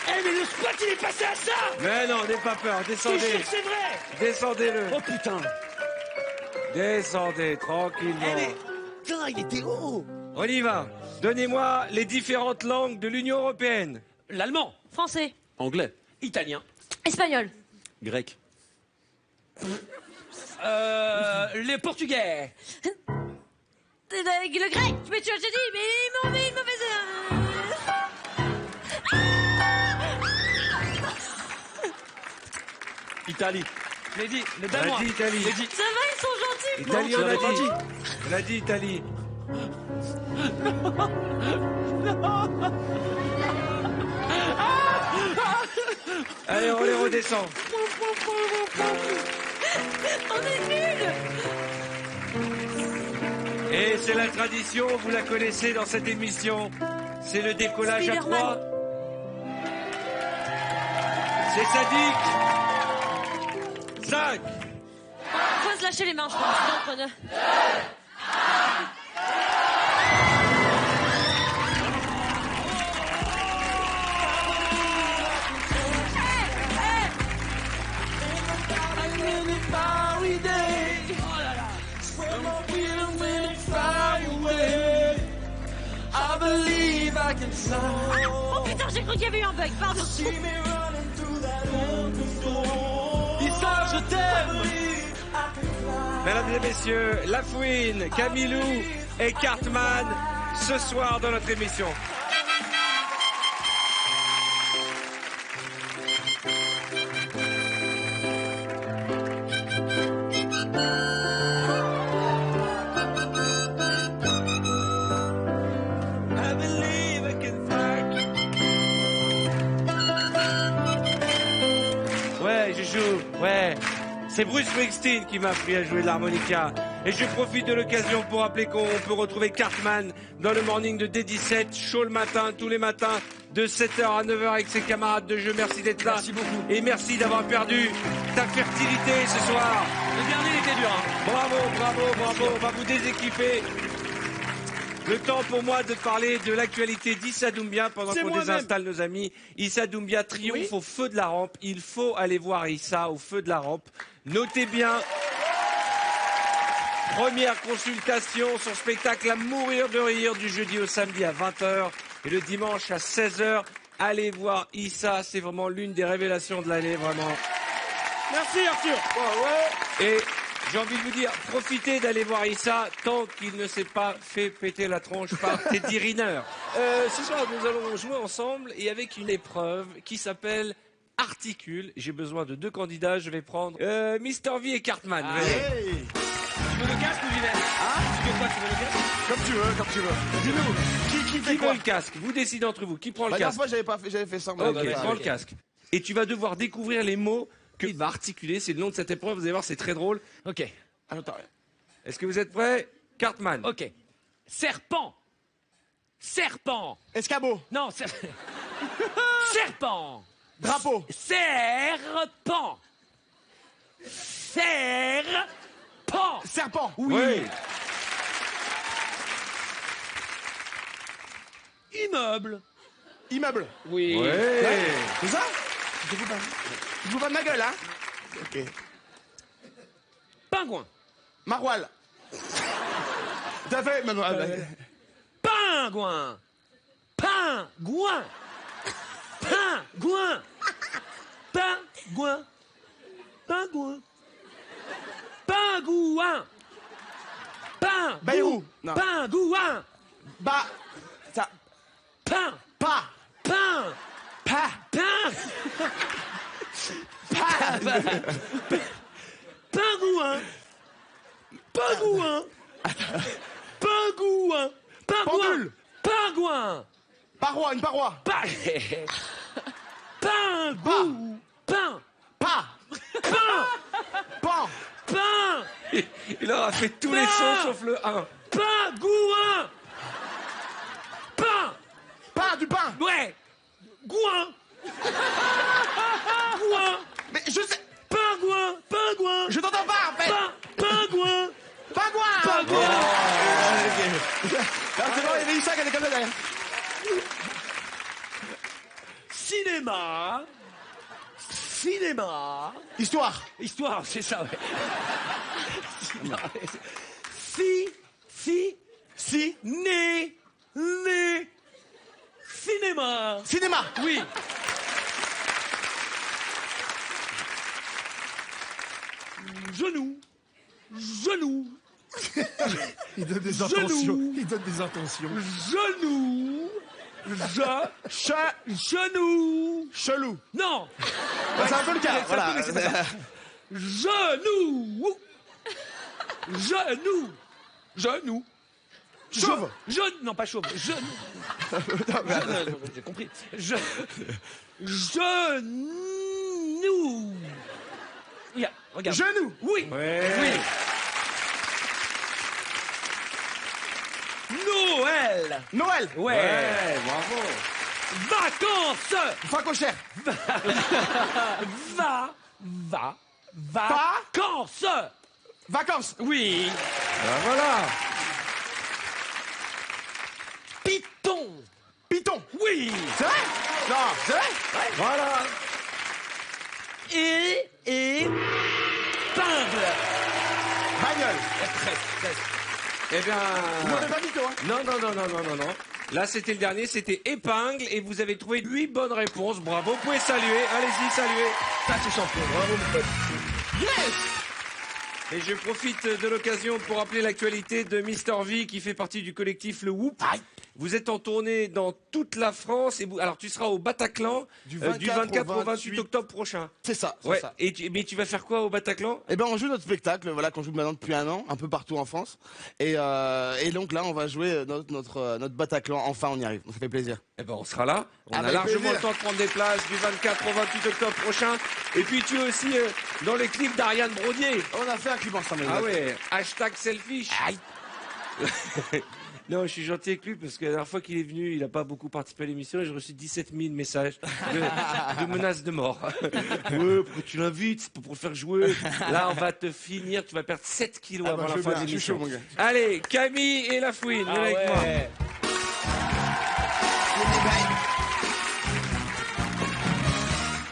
Mais le spot il est passé à ça. Mais non, n'aie pas peur, Je te descendez. jure, c'est vrai. Descendez-le. Oh putain. Descendez, tranquillement. Putain, il était haut. On y va. Donnez-moi les différentes langues de l'Union européenne. L'allemand. Français. Anglais. Italien. Espagnol. Grec. Les portugais. Le grec. Mais tu as déjà dit, mais il m'en fait. Italie. Je l'ai dit. Le On danois. a dit Italie. Je l'ai dit. Ça va, ils sont gentils. Italie, Non, tu on a l'avais pas dit. dit. On a dit Italie. Allez, on les redescend. On est nuls. Et c'est la tradition, vous la connaissez dans cette émission. C'est le décollage à 3. C'est sadique. 5. Faut se lâcher les mains, je pense. Non, prenez. Oh putain, j'ai cru qu'il y avait eu un bug, pardon. Issa, je t'aime. Mesdames et messieurs, Lafouine, Camilou et Cartman, ce soir dans notre émission. Ouais, je joue, ouais. C'est Bruce Springsteen qui m'a appris à jouer de l'harmonica. Et je profite de l'occasion pour rappeler qu'on peut retrouver Cartman dans le morning de D17, chaud le matin, tous les matins, de 7h à 9h avec ses camarades de jeu. Merci d'être là. Merci beaucoup. Et merci d'avoir perdu ta fertilité ce soir. Le dernier il était dur. Hein. Bravo, bravo, bravo. On va vous déséquiper. Le temps pour moi de parler de l'actualité d'Issa Doumbia pendant qu'on désinstalle nos amis. Issa Doumbia triomphe au feu de la rampe. Il faut aller voir Issa au feu de la rampe. Notez bien, première consultation, son spectacle à mourir de rire du jeudi au samedi à 20h et le dimanche à 16h. Allez voir Issa, c'est vraiment l'une des révélations de l'année, vraiment. Merci Arthur. Et j'ai envie de vous dire, profitez d'aller voir Issa tant qu'il ne s'est pas fait péter la tronche par Teddy Riner. Ce soir, nous allons jouer ensemble et avec une épreuve qui s'appelle Articule. J'ai besoin de 2 candidats. Je vais prendre Mr V et Cartman. Tu veux le casque ou Vivet? Tu veux quoi? Tu veux le casque? Comme tu veux, comme tu veux. Dis-nous, qui fait Qui quoi? prend le casque? Vous décidez entre vous. Qui prend le La dernière casque? fois, j'avais fait ça. Ok, prends le casque. Et tu vas devoir découvrir les mots qu'il va articuler. C'est le nom de cette épreuve. Vous allez voir, c'est très drôle. Ok. Attends. Est-ce que vous êtes prêts? Cartman. Ok. Serpent. Serpent. Escabeau. Non, serpent. Drapeau. Serpent. Serpent. Serpent. Oui. Immeuble. Immeuble. Oui. Ouais. C'est ça? Je vous pas de ma gueule, hein? Ok. Pingouin. Maroilles. T'as fait, Pingouin. Pingouin. Pingouin. Pingouin. Pingouin. Pingouin. Bayrou. Non. Pingouin. Bah. Ça. Pain. Pas. Pain. Pas. Pain. Pas. Pingouin. Pingouin. Pingouin. Pingouin. Pendule. Pingouin. Paroi, une paroi. Pingouin. Pain. Pas. Pain. Pan. Pain. Il aura fait tous les sons sauf le 1. Pingouin. Pain. Pas du pain. Ouais. Gouin. Gouin. Mais je sais. Pingouin. Pingouin. Je t'entends pas, en fait. Pingouin. Pingouin. Pingouin. Non, c'est bon, il y avait eu ça qui était comme ça derrière. Cinéma. Cinéma. Histoire. Histoire, c'est ça, ouais. Né. Cinéma. Cinéma. Oui. Genou. Il donne des intentions. Il donne des intentions. Genou. Genou. Chelou. Non. Bah, c'est un peu le cas. C'est Voilà. un peu, mais c'est pas ça. Genou. Chauve. Non, pas chauve. Genou. J'ai compris. Genou. Regarde. Genou. Oui. Oui. Noël. Noël. Ouais. Bravo. Vacances. Facochère. Vacances. Vacances. Oui. Voilà. Python. Python. Oui. C'est vrai? Non, c'est vrai? Voilà. Et pingle. Bagnole. Eh bien. Vous m'avez pas mytho, hein? Non. Là, c'était le dernier, c'était épingle, et vous avez trouvé 8 bonnes réponses. Bravo, vous pouvez saluer. Allez-y, saluez. Ça, c'est champion. Bravo, mon pote. Yes. Et je profite de l'occasion pour rappeler l'actualité de Mister V, qui fait partie du collectif Le Whoop. Vous êtes en tournée dans toute la France, et alors tu seras au Bataclan Du du 24 au 28 octobre prochain. C'est ça, c'est Ouais. ça. Mais tu vas faire quoi au Bataclan? Eh ben, on joue notre spectacle, voilà, qu'on joue maintenant depuis un an, un peu partout en France. Et donc là, on va jouer notre Bataclan. Enfin, on y arrive. Ça fait plaisir. Eh ben, on sera là. On a Avec largement plaisir. le temps de prendre des places du 24 au 28 octobre prochain. Et puis tu es aussi dans les clips d'Ariane Brodier. On a fait un clip ensemble. Ah ouais, hashtag selfish. Non, je suis gentil avec lui parce que la dernière fois qu'il est venu, il n'a pas beaucoup participé à l'émission et j'ai reçu 17 000 messages de menaces de mort. Ouais, pourquoi tu l'invites? C'est pas pour le faire jouer. Là, on va te finir, tu vas perdre 7 kilos avant la fin de je suis l'émission. chaud, mon gars. Allez, Camille et la fouine, venez avec moi.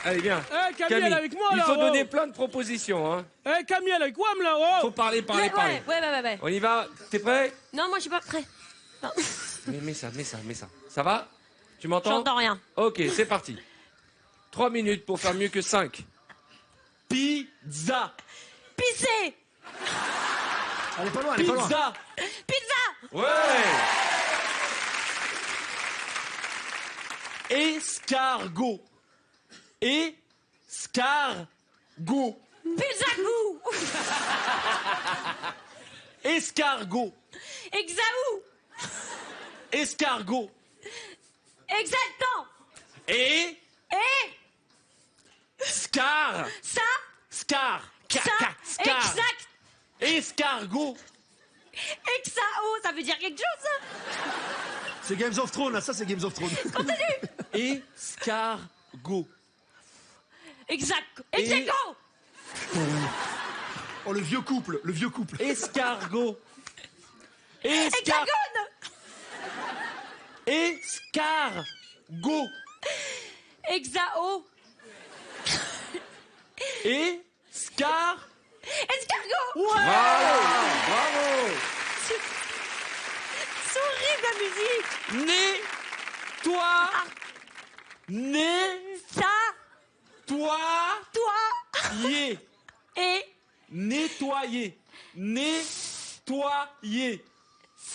Allez, bien. Camille, elle est avec moi, il là, faut oh. donner plein de propositions. Hein. Camille, elle est avec moi, là, oh. Faut parler. Ouais. On y va. T'es prêt? Non, moi, je suis pas prêt. Non. Mets ça. Ça va? Tu m'entends? J'entends rien. Ok, c'est parti. 3 minutes pour faire mieux que 5. Pizza. Pisser. Elle est pas loin, elle est pas loin. Pizza. Pizza. Ouais. Escargot. Escargot. Pizza-gou. Escargot. Exaou. Escargot. Exactement. Et Scar. Ça. Scar. Ça. Exact. Escargot. Exao, ça veut dire quelque chose, ça. C'est Games of Thrones, là, ça c'est Games of Thrones. Continue. Escargot. Exact. Exact. Oh, le vieux couple. Escargot. Hexagone. Escargot. Exao. Escargot. Escargot. Ouais. Bravo. C'est horrible, la musique. Nettoyer. Et Nettoyer.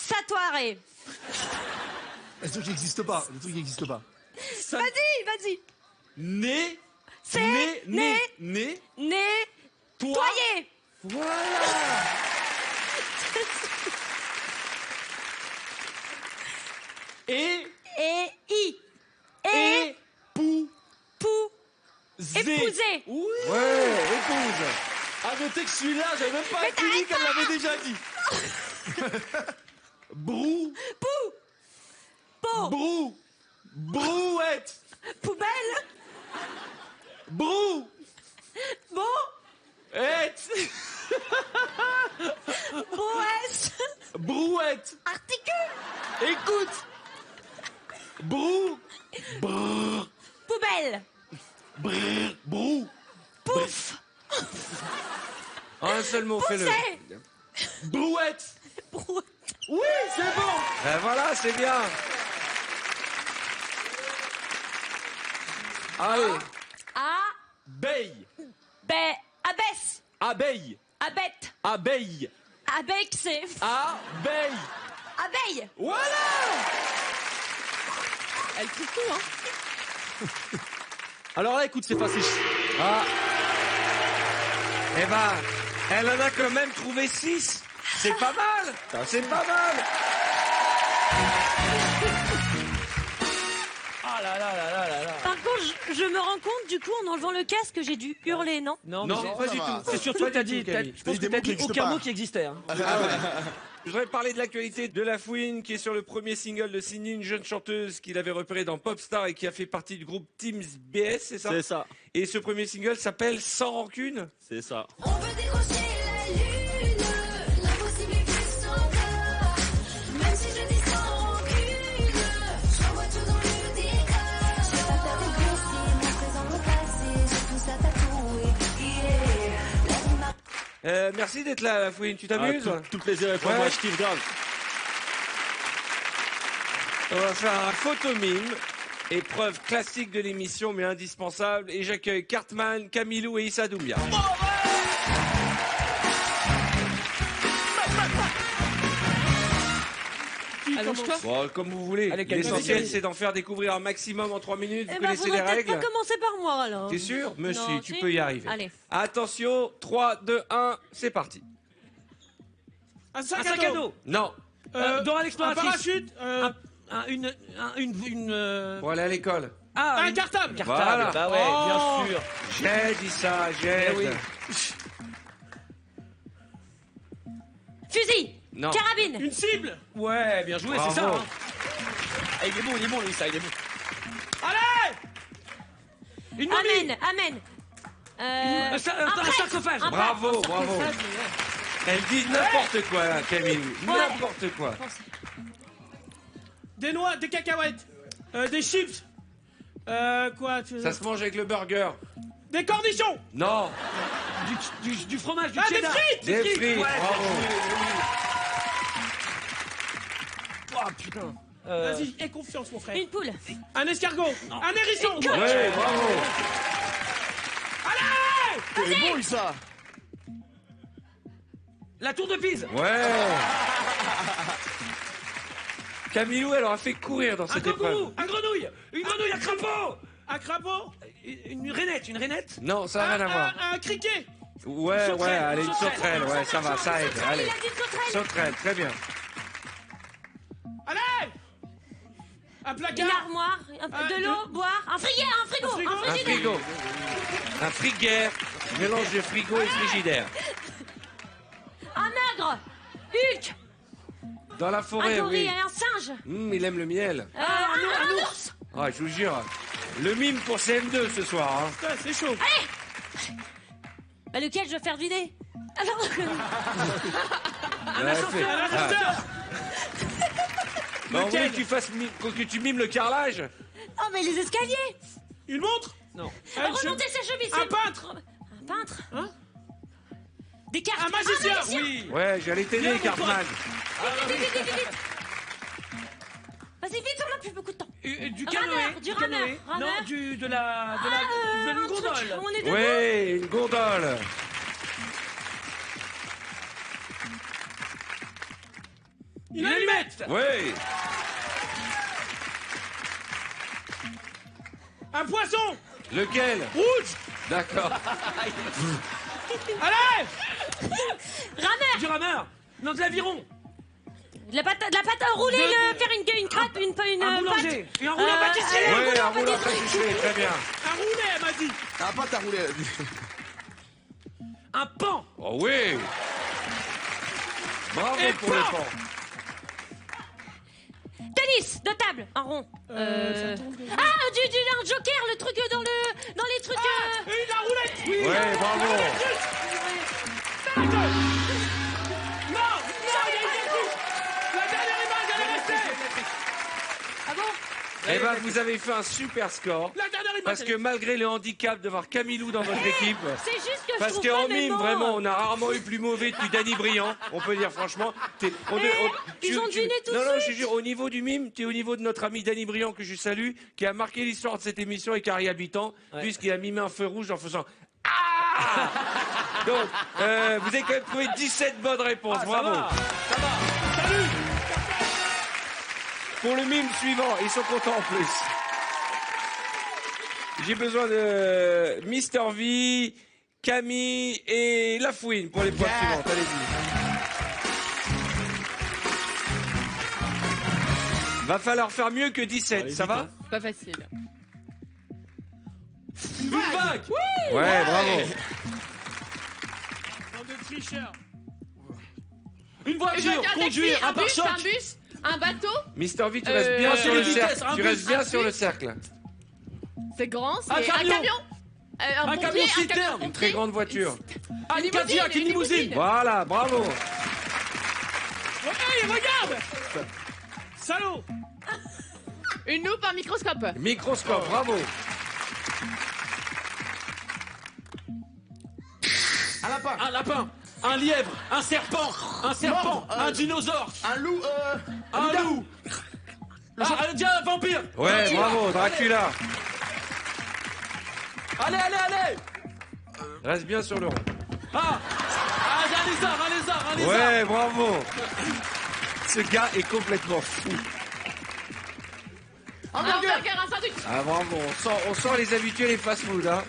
satoiré. Le truc n'existe pas. Vas-y. Nettoyer. Voilà. Épouser. Oui. Ouais, épouse. À noter que celui-là, j'avais même pas fini qu'elle l'avait déjà dit. Brouette. Poubelle. Brouette. Articule. Écoute. Poubelle. Pouf. En un seul mot, fais-le. Pousser. Brouette. Oui, c'est bon. Ben voilà, c'est bien. Allez. Abaisse. Abeille. Abette. Abeille. Abexé. Abeille. Abeille. Voilà. Elle trouve tout, hein. Alors là, écoute, c'est facile. Eh ben, elle en a quand même trouvé 6. C'est pas mal. C'est pas mal. Ah là là là là là là. Par contre, je me rends compte, du coup, en enlevant le casque, que j'ai dû hurler, non? Non, pas du tout. C'est surtout que t'as dit, je pense que t'as dit aucun mot qui existait. Hein. Je voudrais parler de l'actualité de La Fouine, qui est sur le premier single de Cindy, une jeune chanteuse qu'il avait repérée dans Popstar et qui a fait partie du groupe Teams BS, c'est ça? C'est ça. Et ce premier single s'appelle Sans rancune. C'est ça. On veut décrocher la lune, l'impossibilité sans cœur. Même si je dis sans rancune, j'envoie tout dans le décor. Je vais pas faire des blessés, mon présent, mon passé, j'ai tout ça tatoué. Merci d'être là, La Fouine. Tu t'amuses? Tout plaisir est pour moi, je kiffe grave. On va faire un photomime, épreuve classique de l'émission, mais indispensable. Et j'accueille Cartman, Camilou et Issa Doumbia. Allonge-toi. Bon, comme vous voulez. L'essentiel, c'est d'en faire découvrir un maximum en 3 minutes. Vous Eh ben, connaissez les faudrait peut-être règles? pas commencer par moi, alors. T'es sûr? Mais Non, si, tu peux y arriver. Allez. Attention, 3, 2, 1, c'est parti. Un sac Un à sac à dos. dos. Non. Dora Un l'exploratrice. parachute. Pour aller à l'école. Un cartable. Voilà. Bah ouais, Oh. bien sûr. J'ai dit ça, j'ai. oui. Fusil. Non. Carabine. Une cible. Ouais, bien joué, c'est ça. Bravo. Hein. Ah, il est bon, lui, ça, il est bon. Allez. Une momie. Amène. Un sarcophage. Un Bravo, prêtre, un bravo. sarcophage, Elle dit n'importe quoi, là, Camille. Ouais. N'importe quoi. Des noix, des cacahuètes. Des chips. Quoi Ça se mange avec le burger. Des cornichons. Non. Du fromage, du Ah, des cheddar. frites. Des frites, Ouais, bravo. Oh putain. Vas-y, aie confiance, mon frère. Une poule. Un escargot. Un hérisson. Ouais, bravo. Allez. C'est bon, ça. La tour de Pise. Ouais. Camilou, elle aura fait courir dans Un cette épreuve. kangourou. Un grenouille. Une grenouille, un crapaud. Un crapaud. Une rainette. Non, ça n'a rien à voir. Un criquet. Ouais, ouais, allez, une sauterelle, ouais, ça va, ça aide. Allez. Il a dit sauterelle. Sauterelle, très bien. Allez. Un Une placard. armoire. De l'eau, boire. Un frigo. Un frigo. Un friguère. Mélange de frigo et frigidaire. Un ogre. Hulk. Dans la Un forêt, gorille. oui. Un singe. Il aime le miel. Un ours. Ah, je vous jure. Le mime pour CM2 ce soir. Hein. Putain, c'est chaud. Bah, lequel je vais faire vider? Alors. Ouais, fais- Un Ah. ascenseur. Bah, on voulait que tu fasses que tu mimes le carrelage. Oh, mais les escaliers. Une montre. Non. Remonter ses chemises. Un peintre. Un peintre. Hein? Des cartes. Un magicien. Oui. Ouais, j'allais t'aider, Viens, mon Cartman. Vite. Vas-y, vite, on n'a plus beaucoup de temps. Du Rameur, canoë. du canoë. rameur, rameur. Non, de une un truc, gondole. On est debout. Ouais, une gondole. Une allumette. Ouais. Un poisson. Lequel? Rouge. D'accord. Allez. Rameur. Du rameur. Non, de l'aviron. De la pâte à rouler, faire une crêpe, une Un boulanger. pâte. Et un rouleau à pâtissier. Ouais, un rouleau à pâtissier, très bien. Un roulet, elle m'a dit. Ah, pas t'as roulé. Un pan. Oh oui. Bravo Et pour le pan. pan. Tennis de table, un rond. Un joker, le truc dans les trucs. Et la roulette. Oui. Ouais, bravo. Non, il y a une touche. La dernière image, elle est restée. Ah bon? Eh ben, vous avez fait un super score. La dernière image. Parce que malgré le handicap de voir Camilou dans votre équipe. C'est juste que Parce je trouve qu'en pas mes mime, mots. vraiment, on a rarement eu plus mauvais depuis Danny Briand. On peut dire franchement. Ils ont deviné tout de Non, suite. je te jure, au niveau du mime, tu es au niveau de notre ami Danny Briand que je salue, qui a marqué l'histoire de cette émission avec Harry Habitant, puisqu'il a mimé un feu rouge en faisant. Ah. Donc, vous avez quand même trouvé 17 bonnes réponses. Bravo. Ça va. Pour le mime suivant, ils sont contents en plus. J'ai besoin de Mister V, Camille et La Fouine pour les points suivantes. Allez-y. Va falloir faire mieux que 17, ça va? Pas facile. vague. Ouais, bravo. Bande de tricheurs. Une voiture, conduire, un bus, pare-choc. un bus, un bateau. Mister V, tu restes bien sur le cercle. Tu restes bien sur le cercle. C'est grand, c'est Un camion. Un Un pompier, camion citerne. Une très grande voiture. Ah, une Cadillac, une limousine. Voilà, bravo. Hey, regarde. Salaud. Une loupe, un microscope. Microscope, bravo. Un lapin. Un lièvre, un serpent, un dinosaure, Un loup, un loup, un vampire. Ouais, bravo, Dracula. Allez. Reste bien sur le rond. Un lézard. Ouais, bravo. Ce gars est complètement fou. Un burger, un sandwich. Ah, bravo, on sent les habitués, les fast-food, hein.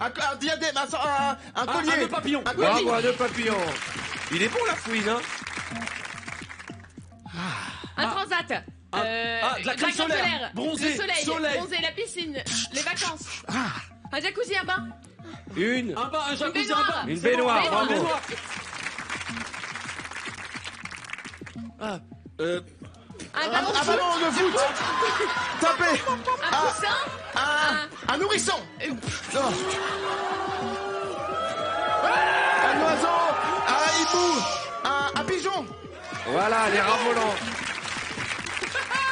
un diadème, un collier. Un nœud papillon. Bravo, un nœud papillon. Il est bon, la fouine, hein. Un transat. de la crème solaire. Bronzé, Le soleil. soleil. Bronzé, la piscine. Les vacances. Un jacuzzi, un bain. Un jacuzzi, un bain. Une baignoire, bravo. Un ballon Un ballon de foot. Tapé. Un poussin. Un nourrisson. Non. Un oiseau. Un hibou. Un pigeon. Voilà, les rats volants.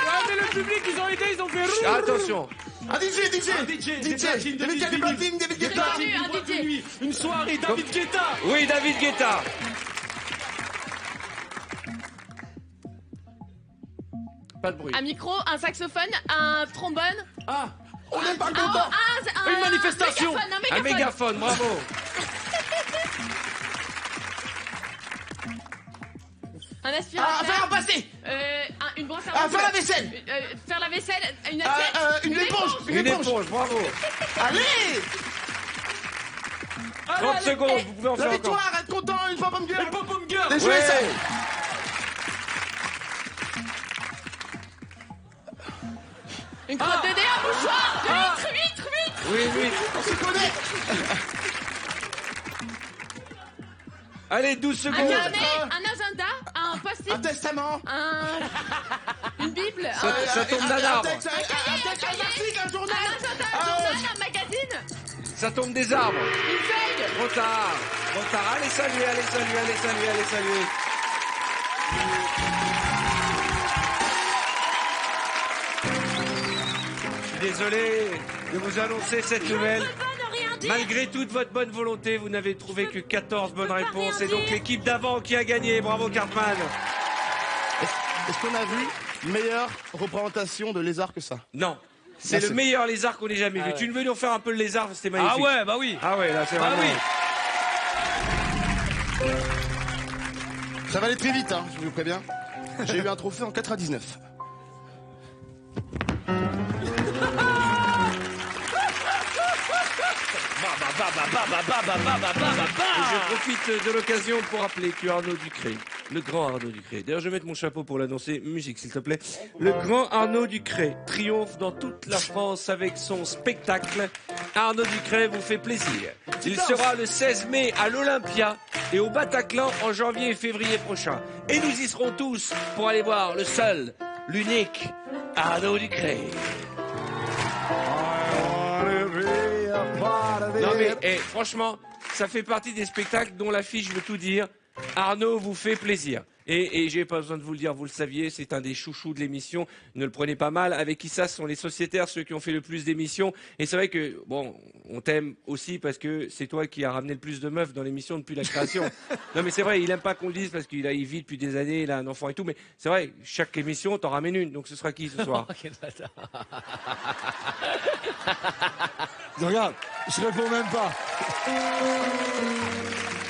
Ouais, mais le public, ils ont aidé, ils ont fait roux. Attention. Un DJ. Des platines, David Guetta. Un DJ. Une soirée, David Guetta. Oui, David Guetta. Pas de bruit. Un micro, un saxophone, un trombone. On n'est pas content. Une manifestation. Un mégaphone, bravo. Un aspirateur. Faire un passé. Une brosse à Faire la vaisselle. Faire la vaisselle. Une assiette. Une éponge. Une éponge, bravo. Allez. 30 secondes, vous pouvez en La faire encore. victoire, être content, une pop-up girl. Une pop-up girl. Des jouets, Ouais. ça. Une crotte de nez, un mouchoir. Huître. Oui. On se connaît. Allez, 12 Un secondes. carnet, un agenda, un post-it. Un testament. Une bible. Ça tombe d'un arbre. Un texte, un article, un journal. Un journal, un magazine. Ça tombe des arbres. Une feuille. Trop tard. Allez, saluer. Je suis désolé de vous annoncer cette nouvelle. Malgré toute votre bonne volonté, vous n'avez trouvé que 14 bonnes réponses. C'est donc l'équipe d'avant qui a gagné. Bravo, Cartman. Est-ce qu'on a vu meilleure représentation de lézard que ça? Non. C'est le meilleur lézard qu'on ait jamais vu. Tu ne veux nous faire un peu le lézard, c'était magnifique. Ah ouais, bah oui. Ah ouais, là c'est vraiment... Ça va aller très vite, hein, je vous préviens. J'ai eu un trophée en 99. Et je profite de l'occasion pour rappeler que Arnaud Ducré, le grand Arnaud Ducré, d'ailleurs je vais mettre mon chapeau pour l'annoncer, musique s'il te plaît, le grand Arnaud Ducré triomphe dans toute la France avec son spectacle. Arnaud Ducré vous fait plaisir. Il sera le 16 mai à l'Olympia et au Bataclan en janvier et février prochain. Et nous y serons tous pour aller voir le seul, l'unique Arnaud Ducré. Non mais franchement, ça fait partie des spectacles dont l'affiche veut tout dire. Arnaud vous fait plaisir. Et j'ai pas besoin de vous le dire, vous le saviez, c'est un des chouchous de l'émission. Ne le prenez pas mal. Avec Issa, ce sont les sociétaires, ceux qui ont fait le plus d'émissions. Et c'est vrai que, bon, on t'aime aussi parce que c'est toi qui as ramené le plus de meufs dans l'émission depuis la création. Non mais c'est vrai, il aime pas qu'on le dise parce qu'il vit depuis des années, il a un enfant et tout. Mais c'est vrai, chaque émission, t'en ramènes une. Donc ce sera qui ce soir? Quel bâtard. Regarde, je réponds même pas.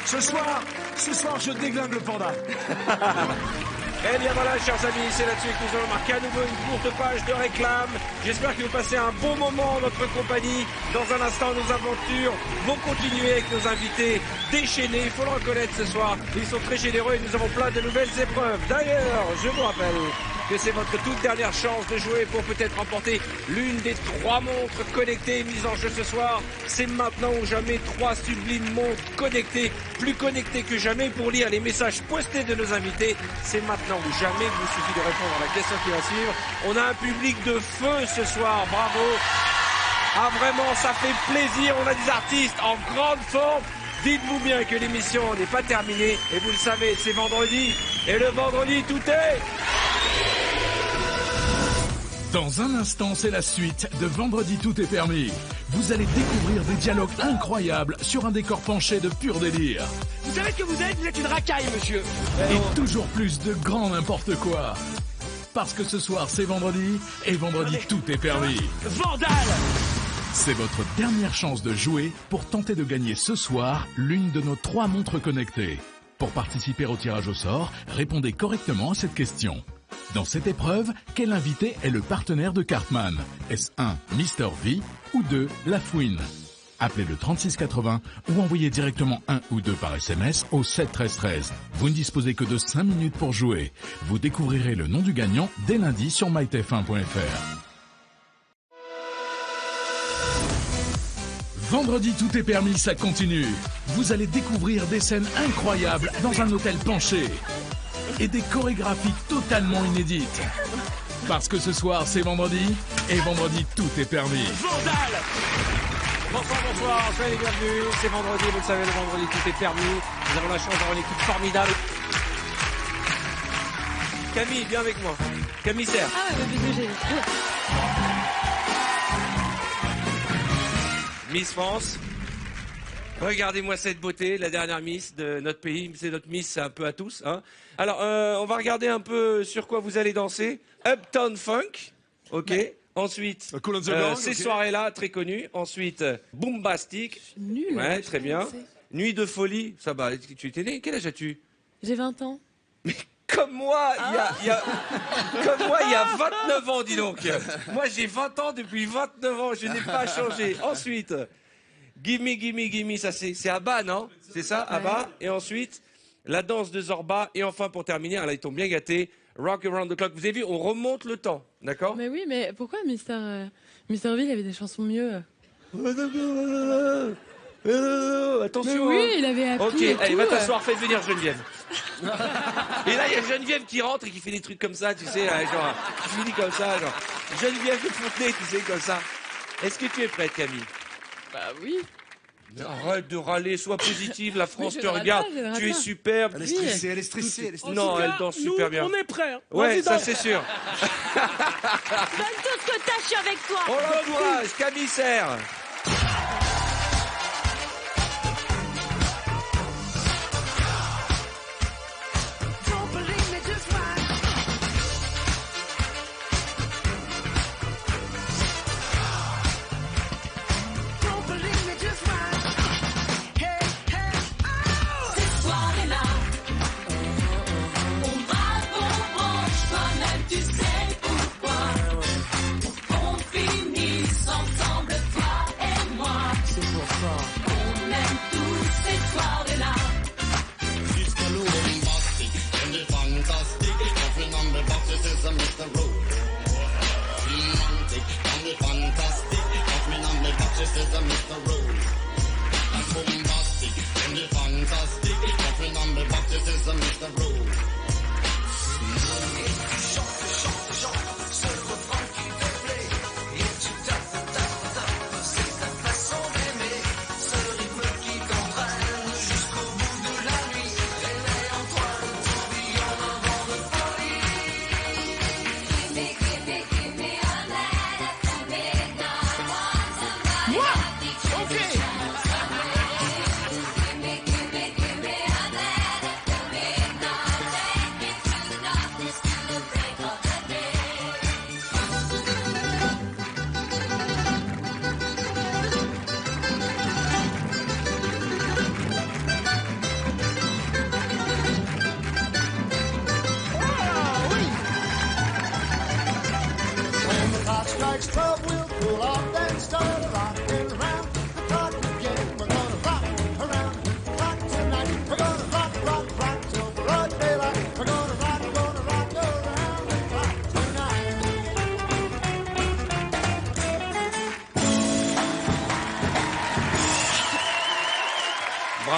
Ce soir, je déglingue le panda. Eh bien voilà, chers amis, c'est là-dessus que nous allons marquer à nouveau une courte page de réclame. J'espère que vous passez un bon moment en notre compagnie. Dans un instant, nos aventures vont continuer avec nos invités déchaînés. Il faut le reconnaître ce soir. Ils sont très généreux et nous avons plein de nouvelles épreuves. D'ailleurs, je vous rappelle que c'est votre toute dernière chance de jouer pour peut-être remporter l'une des 3 montres connectées mises en jeu ce soir. C'est maintenant ou jamais 3 sublimes montres connectées, plus connectées que jamais pour lire les messages postés de nos invités. C'est maintenant ou jamais, il vous suffit de répondre à la question qui va suivre. On a un public de feu ce soir, bravo. Ah vraiment, ça fait plaisir, on a des artistes en grande forme. Dites-vous bien que l'émission n'est pas terminée et vous le savez, c'est vendredi et le vendredi tout est... Dans un instant, c'est la suite de Vendredi tout est permis. Vous allez découvrir des dialogues incroyables sur un décor penché de pur délire. Vous savez ce que vous êtes une racaille, monsieur. Et toujours plus de grand n'importe quoi. Parce que ce soir, c'est vendredi et vendredi tout est permis. Vandale! C'est votre dernière chance de jouer pour tenter de gagner ce soir l'une de nos 3 montres connectées. Pour participer au tirage au sort, répondez correctement à cette question. Dans cette épreuve, quel invité est le partenaire de Cartman? Est-ce 1. Mr V ou 2. La Fouine? Appelez le 3680 ou envoyez directement 1 ou 2 par SMS au 7 13 13. Vous ne disposez que de 5 minutes pour jouer. Vous découvrirez le nom du gagnant dès lundi sur mytf1.fr. Vendredi tout est permis, ça continue. Vous allez découvrir des scènes incroyables dans un hôtel penché. Et des chorégraphies totalement inédites. Parce que ce soir, c'est vendredi, et vendredi, tout est permis. Vandale! Bonsoir, soyez les bienvenus. C'est vendredi, vous le savez, le vendredi, tout est permis. Nous avons la chance d'avoir une équipe formidable. Camille, viens avec moi. Camille Serre. Ah ouais, mais j'ai... Miss France. Regardez-moi cette beauté, la dernière Miss de notre pays. C'est notre Miss un peu à tous. Hein. Alors, on va regarder un peu sur quoi vous allez danser. Uptown Funk, ok. Ouais. Ensuite, ces soirées-là, très connues. Ensuite, Boombastic. Nul. Ouais, très bien. Nuit de folie, ça va. Tu étais né? Quel âge as-tu? J'ai 20 ans. Mais comme moi, il y a 29 ans, dis donc. Moi, j'ai 20 ans depuis 29 ans. Je n'ai pas changé. Ensuite... Gimme, gimme, gimme, ça c'est Abba, non? C'est ça, Abba. Et ensuite, la danse de Zorba. Et enfin, pour terminer, là, ils t'ont bien gâté, Rock Around the Clock. Vous avez vu, on remonte le temps, d'accord? Mais oui, mais pourquoi Mr. V, il avait des chansons mieux? Attention. Mais oui, il avait appris. Ok, allez, va t'asseoir, fais venir Geneviève. Et là, il y a Geneviève qui rentre et qui fait des trucs comme ça, tu sais, genre, qui finit comme ça, genre. Geneviève de Fontenay, tu sais, comme ça. Est-ce que tu es prête, Camille? Bah oui. Arrête de râler, sois positive, la France te regarde, tu es superbe. Elle est stressée, Non, elle danse super bien. On est prêts. Hein. Ouais, ça c'est sûr. Donne tout ce que t'as, je suis avec toi. On l'encourage, Camille Serre.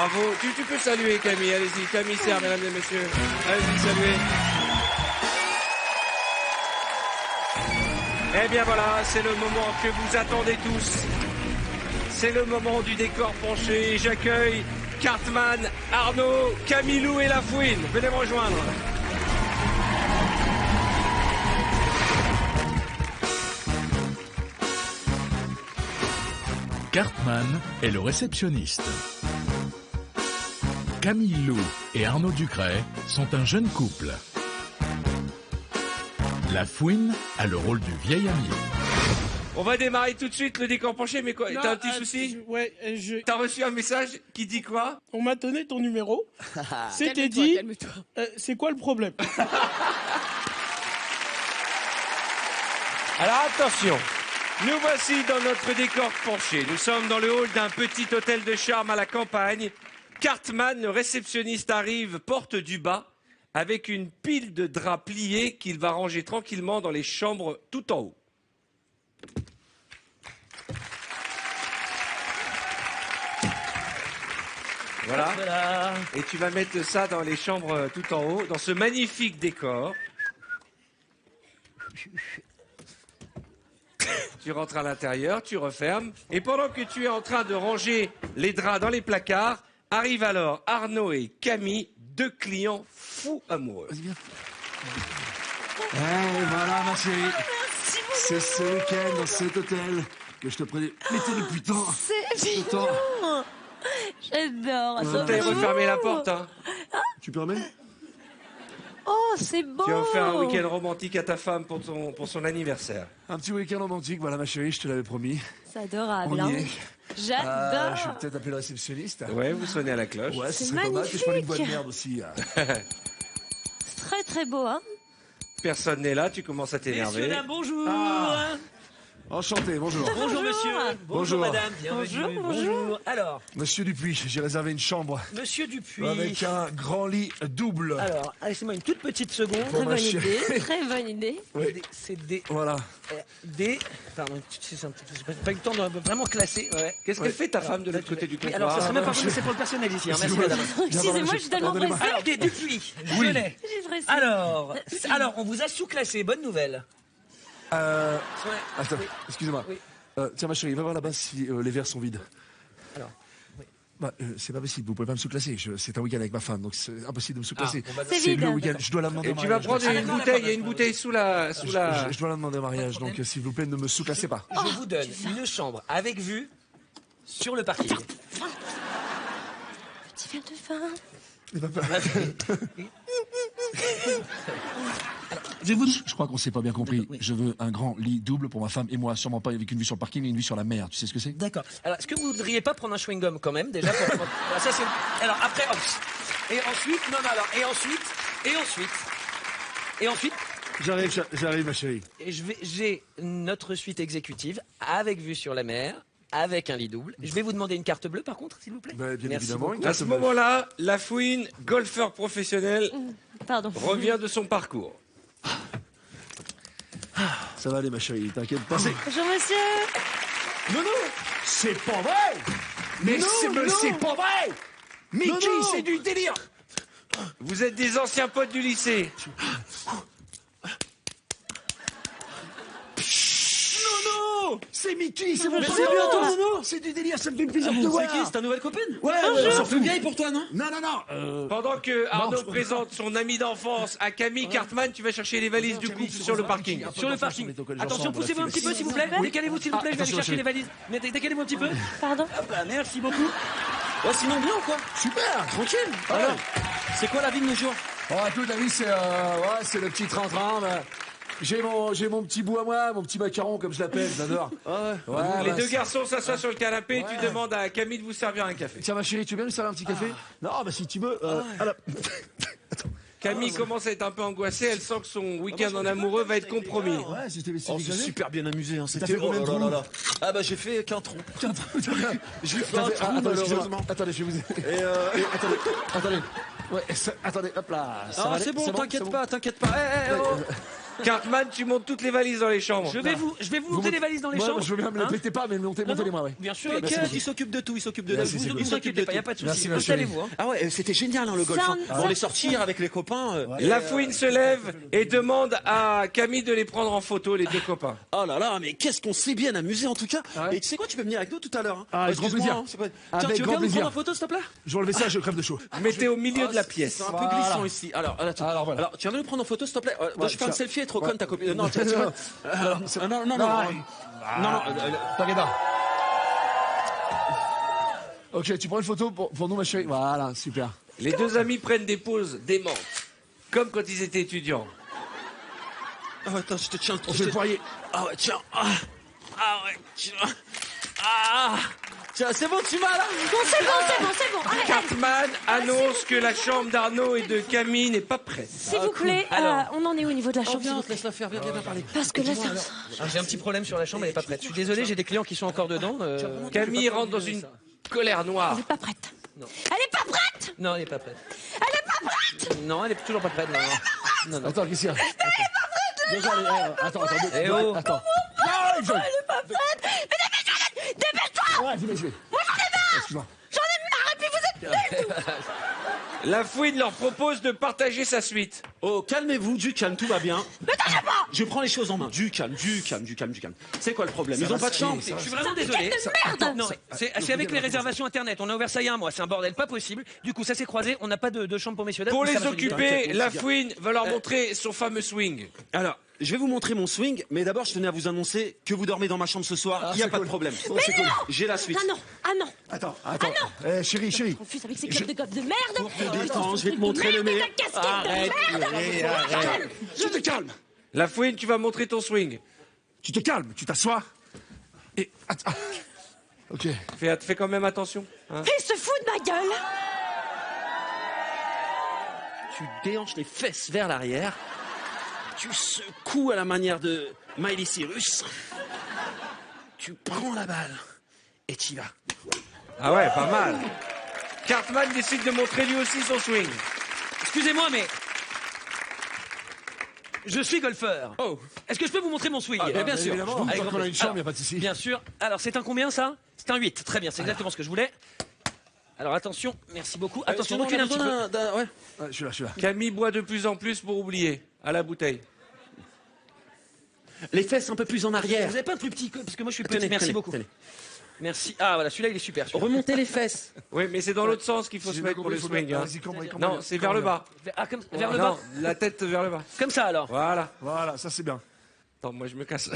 Bravo. Tu peux saluer Camille, allez-y. Camille Serre, mesdames et messieurs. Allez-y, saluez. Eh bien voilà, c'est le moment que vous attendez tous. C'est le moment du décor penché. J'accueille Cartman, Arnaud, Camilou et Lafouine. Venez me rejoindre. Cartman est le réceptionniste. Camille Lou et Arnaud Ducret sont un jeune couple. Lafouine a le rôle du vieil ami. On va démarrer tout de suite le décor penché, mais quoi? T'as un petit souci? Ouais, T'as reçu un message qui dit quoi? On m'a donné ton numéro. C'était Calme-toi, dit. calme-toi. C'est quoi le problème? Alors attention, nous voici dans notre décor penché. Nous sommes dans le hall d'un petit hôtel de charme à la campagne. Cartman, le réceptionniste, arrive, porte du bas, avec une pile de draps pliés qu'il va ranger tranquillement dans les chambres tout en haut. Voilà. Et tu vas mettre ça dans les chambres tout en haut, dans ce magnifique décor. Tu rentres à l'intérieur, tu refermes. Et pendant que tu es en train de ranger les draps dans les placards, arrivent alors Arnaud et Camille, deux clients fous amoureux. Voilà, ma chérie. C'est ce week-end dans cet hôtel que je te prenais. Mettez depuis tant. C'est bien. J'adore. Vous allez refermer la porte, hein. Tu permets? Oh, c'est beau. Tu as offert un week-end romantique à ta femme pour son anniversaire. Un petit week-end romantique, voilà ma chérie, je te l'avais promis. C'est adorable. On y Hein. est. J'adore. Je vais peut-être appeler le réceptionniste. Ouais, vous sonnez à la cloche. Ouais, ce C'est serait pas mal que je prenne une magnifique. bonne merde aussi. C'est très très beau, hein. Personne n'est là, tu commences à t'énerver. Messieurs, dames, bonjour. Enchanté, bonjour. Bonjour, monsieur. Bonjour. madame. Bienvenue. Bonjour. Alors, Monsieur Dupuis, j'ai réservé une chambre monsieur Dupuis. avec un grand lit double. Alors, laissez-moi une toute petite seconde. Pour Très ma bonne chérie. idée. Très bonne idée. Oui. C'est des. Voilà. Pardon, j'ai pas eu le temps de vraiment classer. Ouais. Qu'est-ce qu'elle fait ta femme de l'autre côté du comptoir? Alors, ça serait même pas possible, c'est pour le personnel ici. Hein. Merci, madame. Excusez-moi, je suis tellement pressée. Alors, des Dupuis, je l'ai. Je suis pressée. Alors, on vous a sous-classé. Bonne nouvelle. Attends, excusez-moi. Oui. Tiens, ma chérie, va voir là-bas si les verres sont vides. Alors, oui. Bah, c'est pas possible, vous pouvez pas me sous-classer. C'est un week-end avec ma femme, donc c'est impossible de me sous-classer. C'est C'est vide. le week-end, je dois la demander Et en tu vas mariage. prendre une bouteille, il y a une bouteille sous la... Je dois la demander en mariage, donc s'il vous plaît, ne me sous-classez pas. Je vous donne une chambre avec vue sur le parking. Petit verre de vin. Je crois qu'on s'est pas bien compris. Je veux un grand lit double pour ma femme et moi, sûrement pas avec une vue sur le parking et une vue sur la mer. Tu sais ce que c'est? D'accord. Alors, est-ce que vous voudriez pas prendre un chewing-gum quand même, déjà pour... Alors, ça, c'est... Alors, après... Et ensuite... Non, non, alors... Et ensuite... J'arrive, ma chérie. J'ai notre suite exécutive avec vue sur la mer, avec un lit double. Je vais vous demander une carte bleue, par contre, s'il vous plaît. Bah, bien Merci évidemment. beaucoup. À ce moment-là, Lafouine, golfeur professionnel, Pardon. revient de son parcours. Ça va aller, ma chérie, t'inquiète pas. Bonjour, monsieur. Non, c'est pas vrai. Mais c'est pas vrai. Mickey, c'est du délire. Vous êtes des anciens potes du lycée. Non, c'est Mickey, c'est mon Mais pote. c'est bien, toi, non. C'est du délire, ça me fait plaisir de te voir. C'est qui? C'est ta nouvelle copine? Ouais, Ça fait vieille pour toi, non? Non. Pendant que Arnaud présente son ami d'enfance à Camille Cartman, tu vas chercher les valises du couple sur le parking. Sur le parking. Attention, poussez-vous un petit peu, s'il vous plaît. Décalez-vous, s'il vous plaît, je vais aller chercher les valises. Mais décalez-vous un petit peu. Pardon. Hop là, merci beaucoup. Ouais, sinon bien ou quoi? Super, tranquille. Alors, c'est quoi la vie de nos jours? Oh, écoute, la vie, c'est le petit train-train. Bah. J'ai mon petit bout à moi, mon petit macaron, comme je l'appelle, j'adore. Les deux garçons s'assoient sur le canapé et tu demandes à Camille de vous servir un café. Tiens, ma chérie, tu veux bien nous servir un petit café? Non, bah si tu veux. Attends. Camille commence à être un peu angoissée, elle sent que son week-end en amoureux va être compromis. Ouais, c'était Oh, c'est super bien amusé, hein. T'as C'était fait combien de trous? Ah bah j'ai fait qu'un trou. J'ai fait un trou, Attendez, malheureusement. attendez, je vais vous. Attendez. Ouais, attendez, hop là. Ça va Ah aller c'est bon, t'inquiète pas. Cartman, tu montes toutes les valises dans les chambres. Je vais vous monter les valises dans les chambres. Je veux bien me les péter pas, mais montez-les-moi, ouais. Bien sûr. Il s'occupe de tout, il s'occupe de tout. Vous vous inquiétez pas, il n'y a pas de souci. Installez-vous. Hein. Ah ouais, c'était génial, hein, le golf. On les sortir avec les copains. La fouine se lève et demande à Camille de les prendre en photo, les deux copains. Oh là là, mais qu'est-ce qu'on s'est bien amusé en tout cas. Et tu sais quoi, tu peux venir avec nous tout à l'heure. Avec grand plaisir. Tiens, tu veux bien nous prendre en photo, s'il te plaît? Je vais enlever ça, je crève de chaud. Mettez au milieu de la pièce. C'est un peu glissant ici. Alors, tu viens de nous prendre en photo, s'il te plaît? Moi, je fais un selfie, elle est trop conne, ta copine. Non, non. T'inquiète pas. Ok, tu prends une photo pour nous, ma chérie. Voilà, super. Les deux amis prennent des poses démentes, comme quand ils étaient étudiants. Ah, attends, je te tiens le On fait le poirier. Ah ouais, tiens. Ah ouais, tiens. Ah. Tiens, c'est bon, tu m'as là. Bon, c'est bon. Allez, Cartman annonce que la chambre d'Arnaud et de Camille n'est pas prête. s'il vous plaît, on en est au niveau de la chambre, s'il vous plaît. Laisse-la faire, viens parler. Parce que là, ça... J'ai un petit problème sur la chambre, elle est pas prête. Je suis désolé, j'ai des clients qui sont encore dedans. Camille rentre dans une colère noire. Elle est pas prête. Non. Elle est pas prête. Non, elle est pas prête. Elle est pas prête. Non, elle est toujours pas prête. Non. Attends, qu'est-ce qu'il y a? Déjà, attends. Eh oh. Attends. Elle est pas prête. Mais dépêche-toi. Ouais, je vais. Moi, j'en ai marre. Excuse-moi. J'en ai marre, et puis vous êtes nuls. La fouine leur propose de partager sa suite. Oh, calmez-vous, du calme, tout va bien. Ne touchez pas. Je prends les choses en main. Du calme. C'est quoi le problème? Ils ont pas de chambre. Je suis vraiment désolé. Merde. Non, c'est avec les réservations internet. On a ouvert ça il y a un mois. C'est un bordel pas possible. Du coup, ça s'est croisé. On n'a pas de chambre pour messieurs. Pour dames, les ça va occuper, la fouine va leur montrer son fameux swing. Alors, je vais vous montrer mon swing, mais d'abord, je tenais à vous annoncer que vous dormez dans ma chambre ce soir. Il n'y a pas de problème. C'est cool. J'ai la suite. Ah non. Attends. Chérie. Refuse avec ces clubs de gobe de merde. Attends, je vais te montrer le meilleur. Arrête. Tu te calmes. La fouine, tu vas montrer ton swing. Tu te calmes, tu t'assois. Et... Attends. Ok. Fais quand même attention. Hein. Il se fout de ma gueule. Tu déhanches les fesses vers l'arrière. Tu secoues à la manière de Miley Cyrus. Tu prends la balle et t'y vas. Ah ouais, pas mal. Cartman décide de montrer lui aussi son swing. Excusez-moi, mais je suis golfeur. Oh. Est-ce que je peux vous montrer mon swing? Bien sûr. Évidemment. Avec Tant grand qu'on a une plaisir. chambre, il n'y a pas de souci. Bien sûr. Alors, c'est un combien, ça? C'est un 8. Très bien, c'est exactement ce que je voulais. Alors, attention. Merci beaucoup. Attention, recule un petit peu. Ouais. Ouais, je suis là. Camille boit de plus en plus pour oublier. À la bouteille. Les fesses un peu plus en arrière. Vous n'avez pas un plus petit, parce que moi je suis petit. Tenez, Merci tenez, beaucoup. tenez. Merci. Ah voilà, celui-là il est super. celui-là. Remontez les fesses. Oui, mais c'est dans l'autre sens qu'il faut se mettre pour le swing. Hein. Non, c'est vers le bas. Ah, vers le bas. Non, la tête vers le bas. Comme ça alors. Voilà, ça c'est bien. Attends, moi je me casse.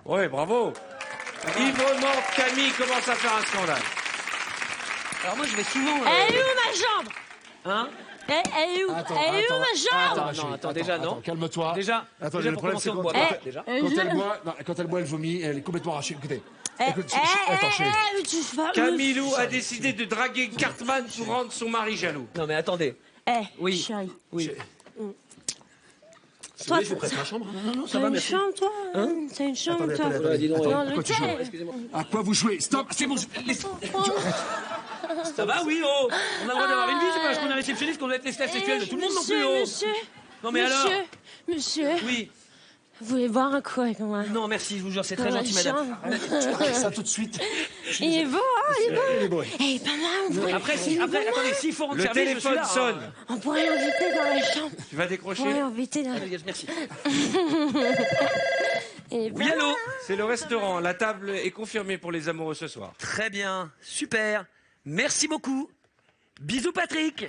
Ouais, bravo. Librement, Camille commence à faire un scandale. Alors moi je vais souvent. Elle est où ma jambe? Hein? Elle est où? Elle est où ma jambe? Attends, déjà non. Calme-toi. Déjà. Attends, déjà le pour problème commencer c'est on boit. Déjà. quand elle boit, elle vomit, elle est complètement arrachée. Écoutez. Attends, chérie. Camilou a décidé de draguer Cartman pour rendre son mari jaloux. Non mais attendez. Oui. Chérie. Oui. Toi, je vous prête ma chambre. Non, ça va, merci. T'as une chambre, toi? T'as une chambre, toi? Attends, pourquoi tu joues? À quoi vous jouez? Stop, c'est bon. Ça va, oui, oh. On a le droit d'avoir une vie, c'est pas parce qu'on est réceptionniste qu'on doit être l'esclave sexuel de tout le monde non plus, oh. Non mais alors. Monsieur. Oui. Vous voulez boire un coup avec moi? Non, merci, je vous jure, c'est très gentil, madame. Ça tout de suite. Il est beau, hein? Il est beau. Il est pas mal. Après, attendez, s'il faut rendre le service, téléphone je suis là, sonne. On pourrait l'inviter dans la chambre. Tu vas décrocher? On pourrait l'inviter dans... Merci. Oui, allô? C'est le restaurant. La table est confirmée pour les amoureux ce soir. Très bien, super. Merci beaucoup. Bisous, Patrick.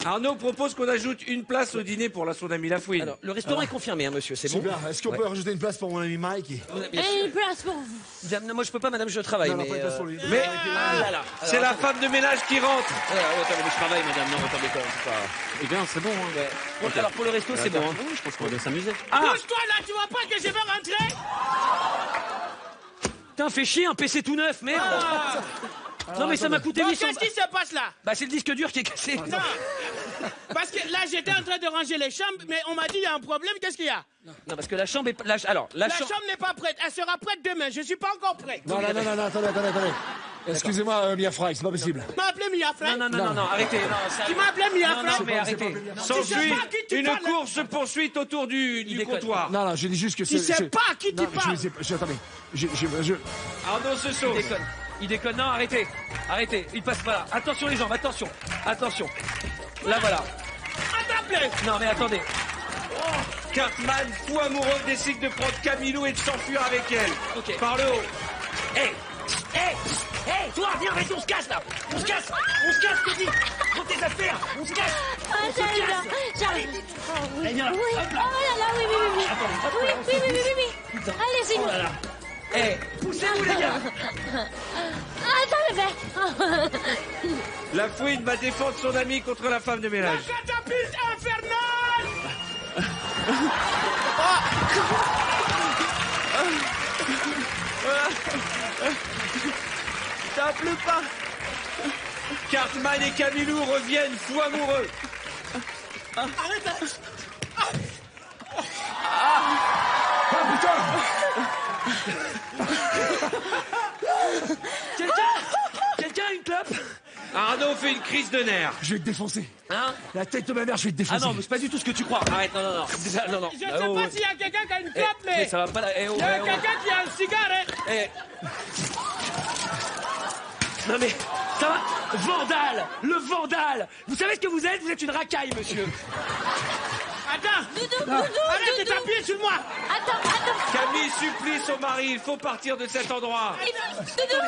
Arnaud propose qu'on ajoute une place au dîner pour son ami Lafouine. Alors, le restaurant est confirmé, hein, monsieur, c'est bon. Super. Est-ce qu'on peut rajouter une place pour mon ami Mike? Et une place pour vous. Non, moi, je peux pas, madame, je travaille. Non, mais pas une place pour lui. Mais ah là là. c'est la femme de ménage qui rentre. Attendez, mais je travaille, madame. Non, attendez, c'est pas... Eh bien, c'est bon. Hein. Ouais. Bon, alors, pour le resto, c'est bon. Hein. Je pense qu'on va s'amuser. Bouge-toi là, tu vois pas que je vais rentrer? Putain, fais chier, un PC tout neuf, merde. Non, mais ça m'a coûté 800. Qu'est-ce qui se passe là? Bah, c'est le disque dur qui est cassé. Non. Parce que là, j'étais en train de ranger les chambres, mais on m'a dit il y a un problème. Qu'est-ce qu'il y a? Non, parce que la chambre est... Alors, la chambre n'est pas prête. Elle sera prête demain. Je suis pas encore prêt. Non, attendez. Excusez-moi, Mia Fry, c'est pas possible. Tu m'as appelé Mia Fry? Non, arrêtez. Non, Tu m'as appelé Mia Fry? Non, mais arrêtez. S'ensuit une course-poursuite autour du comptoir. Non, je dis juste que c'est... Tu sais pas à qui tu parles? Attendez, Arnaud se sauve. Il déconne, non, arrêtez. Il passe pas là. Attention les jambes, attention. Là, voilà. Attrape-les! Non, mais attendez. Cartman, fou amoureux, décide de prendre Camilou et de s'enfuir avec elle. Ok. Par le haut. Hey, toi, viens, vas-y, on se casse, là. On se casse, je te dis. Prends tes affaires, on se casse. J'arrive. Eh, viens là. Oui. Hop là. Oh là là, oui. Oui. Allez, c'est Oh là là. Poussez-vous, les gars. Attends, le verre. La fouine va défendre son ami contre la femme de ménage. La catapulte infernale! Ça pleut pas. Cartman et Camilou reviennent fous amoureux. Arrête! Quelqu'un a une clope? Arnaud fait une crise de nerfs. Je vais te défoncer. Hein? La tête de ma mère, je vais te défoncer. Ah non, mais c'est pas du tout ce que tu crois. Arrête, non. Je sais pas s'il y a quelqu'un qui a une clope, Mais mais... ça va pas là. Il y a quelqu'un qui a un cigare, hein? Non mais, ça va? Vandale! Le vandale! Vous savez ce que vous êtes? Vous êtes une racaille, monsieur. Attends! Doudou! Arrête de t'appuyer sur moi! Attends! Camille supplie son mari, il faut partir de cet endroit. Doudou!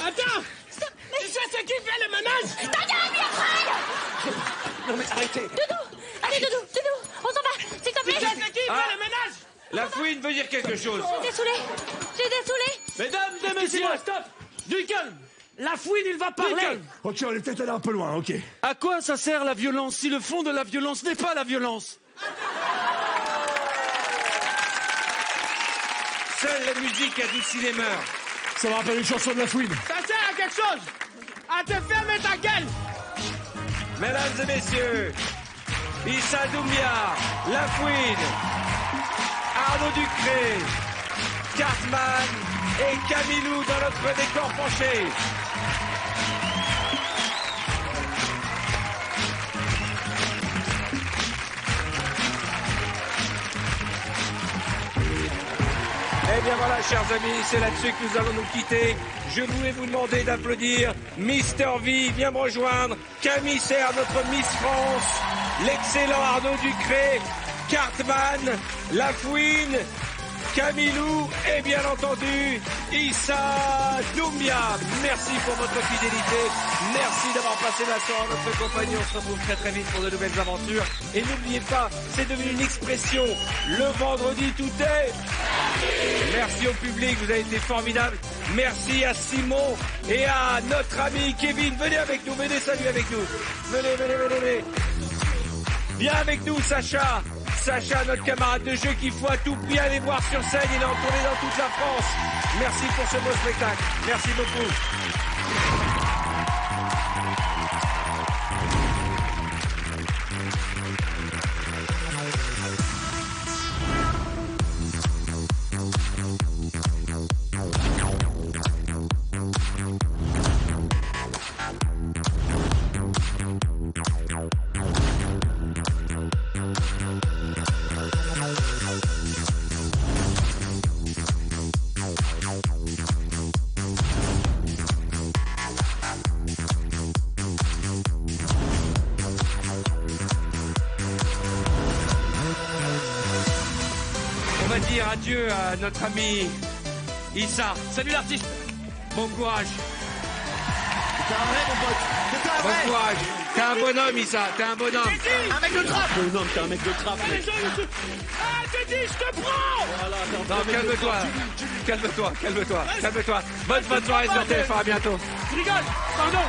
Attends! Tu sais ce qui fait le ménage? Ta gueule, Mia Fry! Non mais arrêtez! Allez, Doudou! On s'en va, s'il te plaît! Tu sais ce qui fait le ménage? La fouine veut dire quelque chose. J'ai dessoulé! Mesdames et messieurs, stop! Du calme! La fouine, il va parler! Ok, on est peut-être allé un peu loin, ok. À quoi ça sert la violence si le fond de la violence n'est pas la violence? Seule la musique adoucit les mœurs. Ça me rappelle une chanson de la fouine. Ça sert à quelque chose! À te fermer ta gueule! Mesdames et messieurs, Issa Doumbia, La Fouine, Arnaud Ducré, Cartman et Camilou dans notre décor penché. Eh bien voilà, chers amis, c'est là-dessus que nous allons nous quitter. Je voulais vous demander d'applaudir Mister V, vient me rejoindre, Camille Serre, notre Miss France, l'excellent Arnaud Ducré, Cartman, La Fouine, Camilou et bien entendu Issa Doumbia. Merci pour votre fidélité, merci d'avoir passé la soirée en notre compagnie. On se retrouve très très vite pour de nouvelles aventures. Et n'oubliez pas, c'est devenu une expression, le vendredi tout est... Merci au public, vous avez été formidables. Merci à Simon et à notre ami Kevin. Venez avec nous, venez saluer avec nous. Venez. Viens avec nous, Sacha. Sacha, notre camarade de jeu qu'il faut à tout prix aller voir sur scène. Il est en tournée dans toute la France. Merci pour ce beau spectacle. Merci beaucoup. On va dire adieu à notre ami Issa. Salut l'artiste! Bon courage. T'es un vrai, mon pote. Bon courage. T'es un bonhomme, Issa. T'es un bonhomme. Un mec de trappe. Non, t'es un mec de trappe, mec. Ah, je te dis, je te prends! Non, calme-toi. Calme-toi. Bonne fin de soirée sur TF1. À bientôt. Je rigole, pardon.